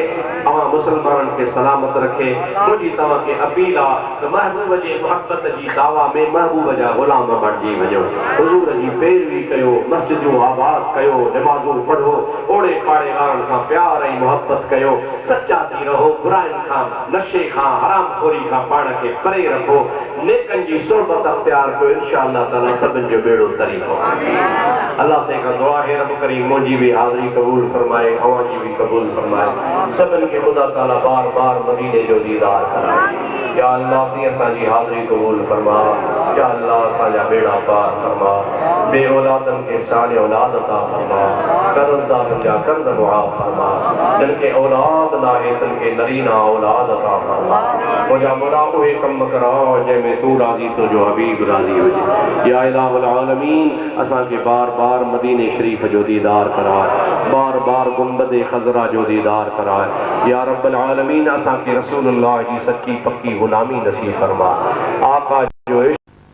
अवां मुसलमानन के सलामत रखे। मुझी तवां के अपील आ त महबूब जे मोहब्बत जी दावा में महबूब जा गुलाम बणजी वञो, हुजूर जी पैरवी कयो, मस्जिदूं आबाद कयो, नमाज़ूं पढ़ो, ओड़े पाड़े वारनि सां प्यार ऐं मोहब्बत कयो, सच्चा थी रहो, बुराइनि खां, नशे खां, हरामखोरी खां पाण खे परे रखो, नेकनि जी सोहबत अख्तियार कयो, इंशाअल्लाह ताला सभिनि जो बेड़ो तरी पवंदो। अल्लाह से का दुआ है रब करीम मुझी भी हाज़िरी कबूल फरमाए, अवां जी भी कबूल फरमाए, सभिनि खे खुदा ताला बार बार मदीने जो दीदार कराए। या अल्लाह से असांजी हाज़िरी कबूल फरमा, या अल्लाह असांजा बेड़ा पार फरमा, बे औलादन के साले औलाद अता फरमा, कर्ज़दारन जा कर्ज़ मुआफ़ फरमा, जिन के औलाद नाहे तिन के नरीना औलाद अता फरमा। मुझा मौला उहे कम करा जंहिंमें तू राज़ी तुंहिंजो हबीब राज़ी हुजे। या इलाहुल आलमीन असांखे बार बार मदीने शरीफ जो दीदार कराए, बार बार गुंबद खज़रा जो दीदार कराए। या रब्बल आलमीन असांखे रसूलुल्लाह जी सच्ची पक्की गुलामी नसीब फरमा। आका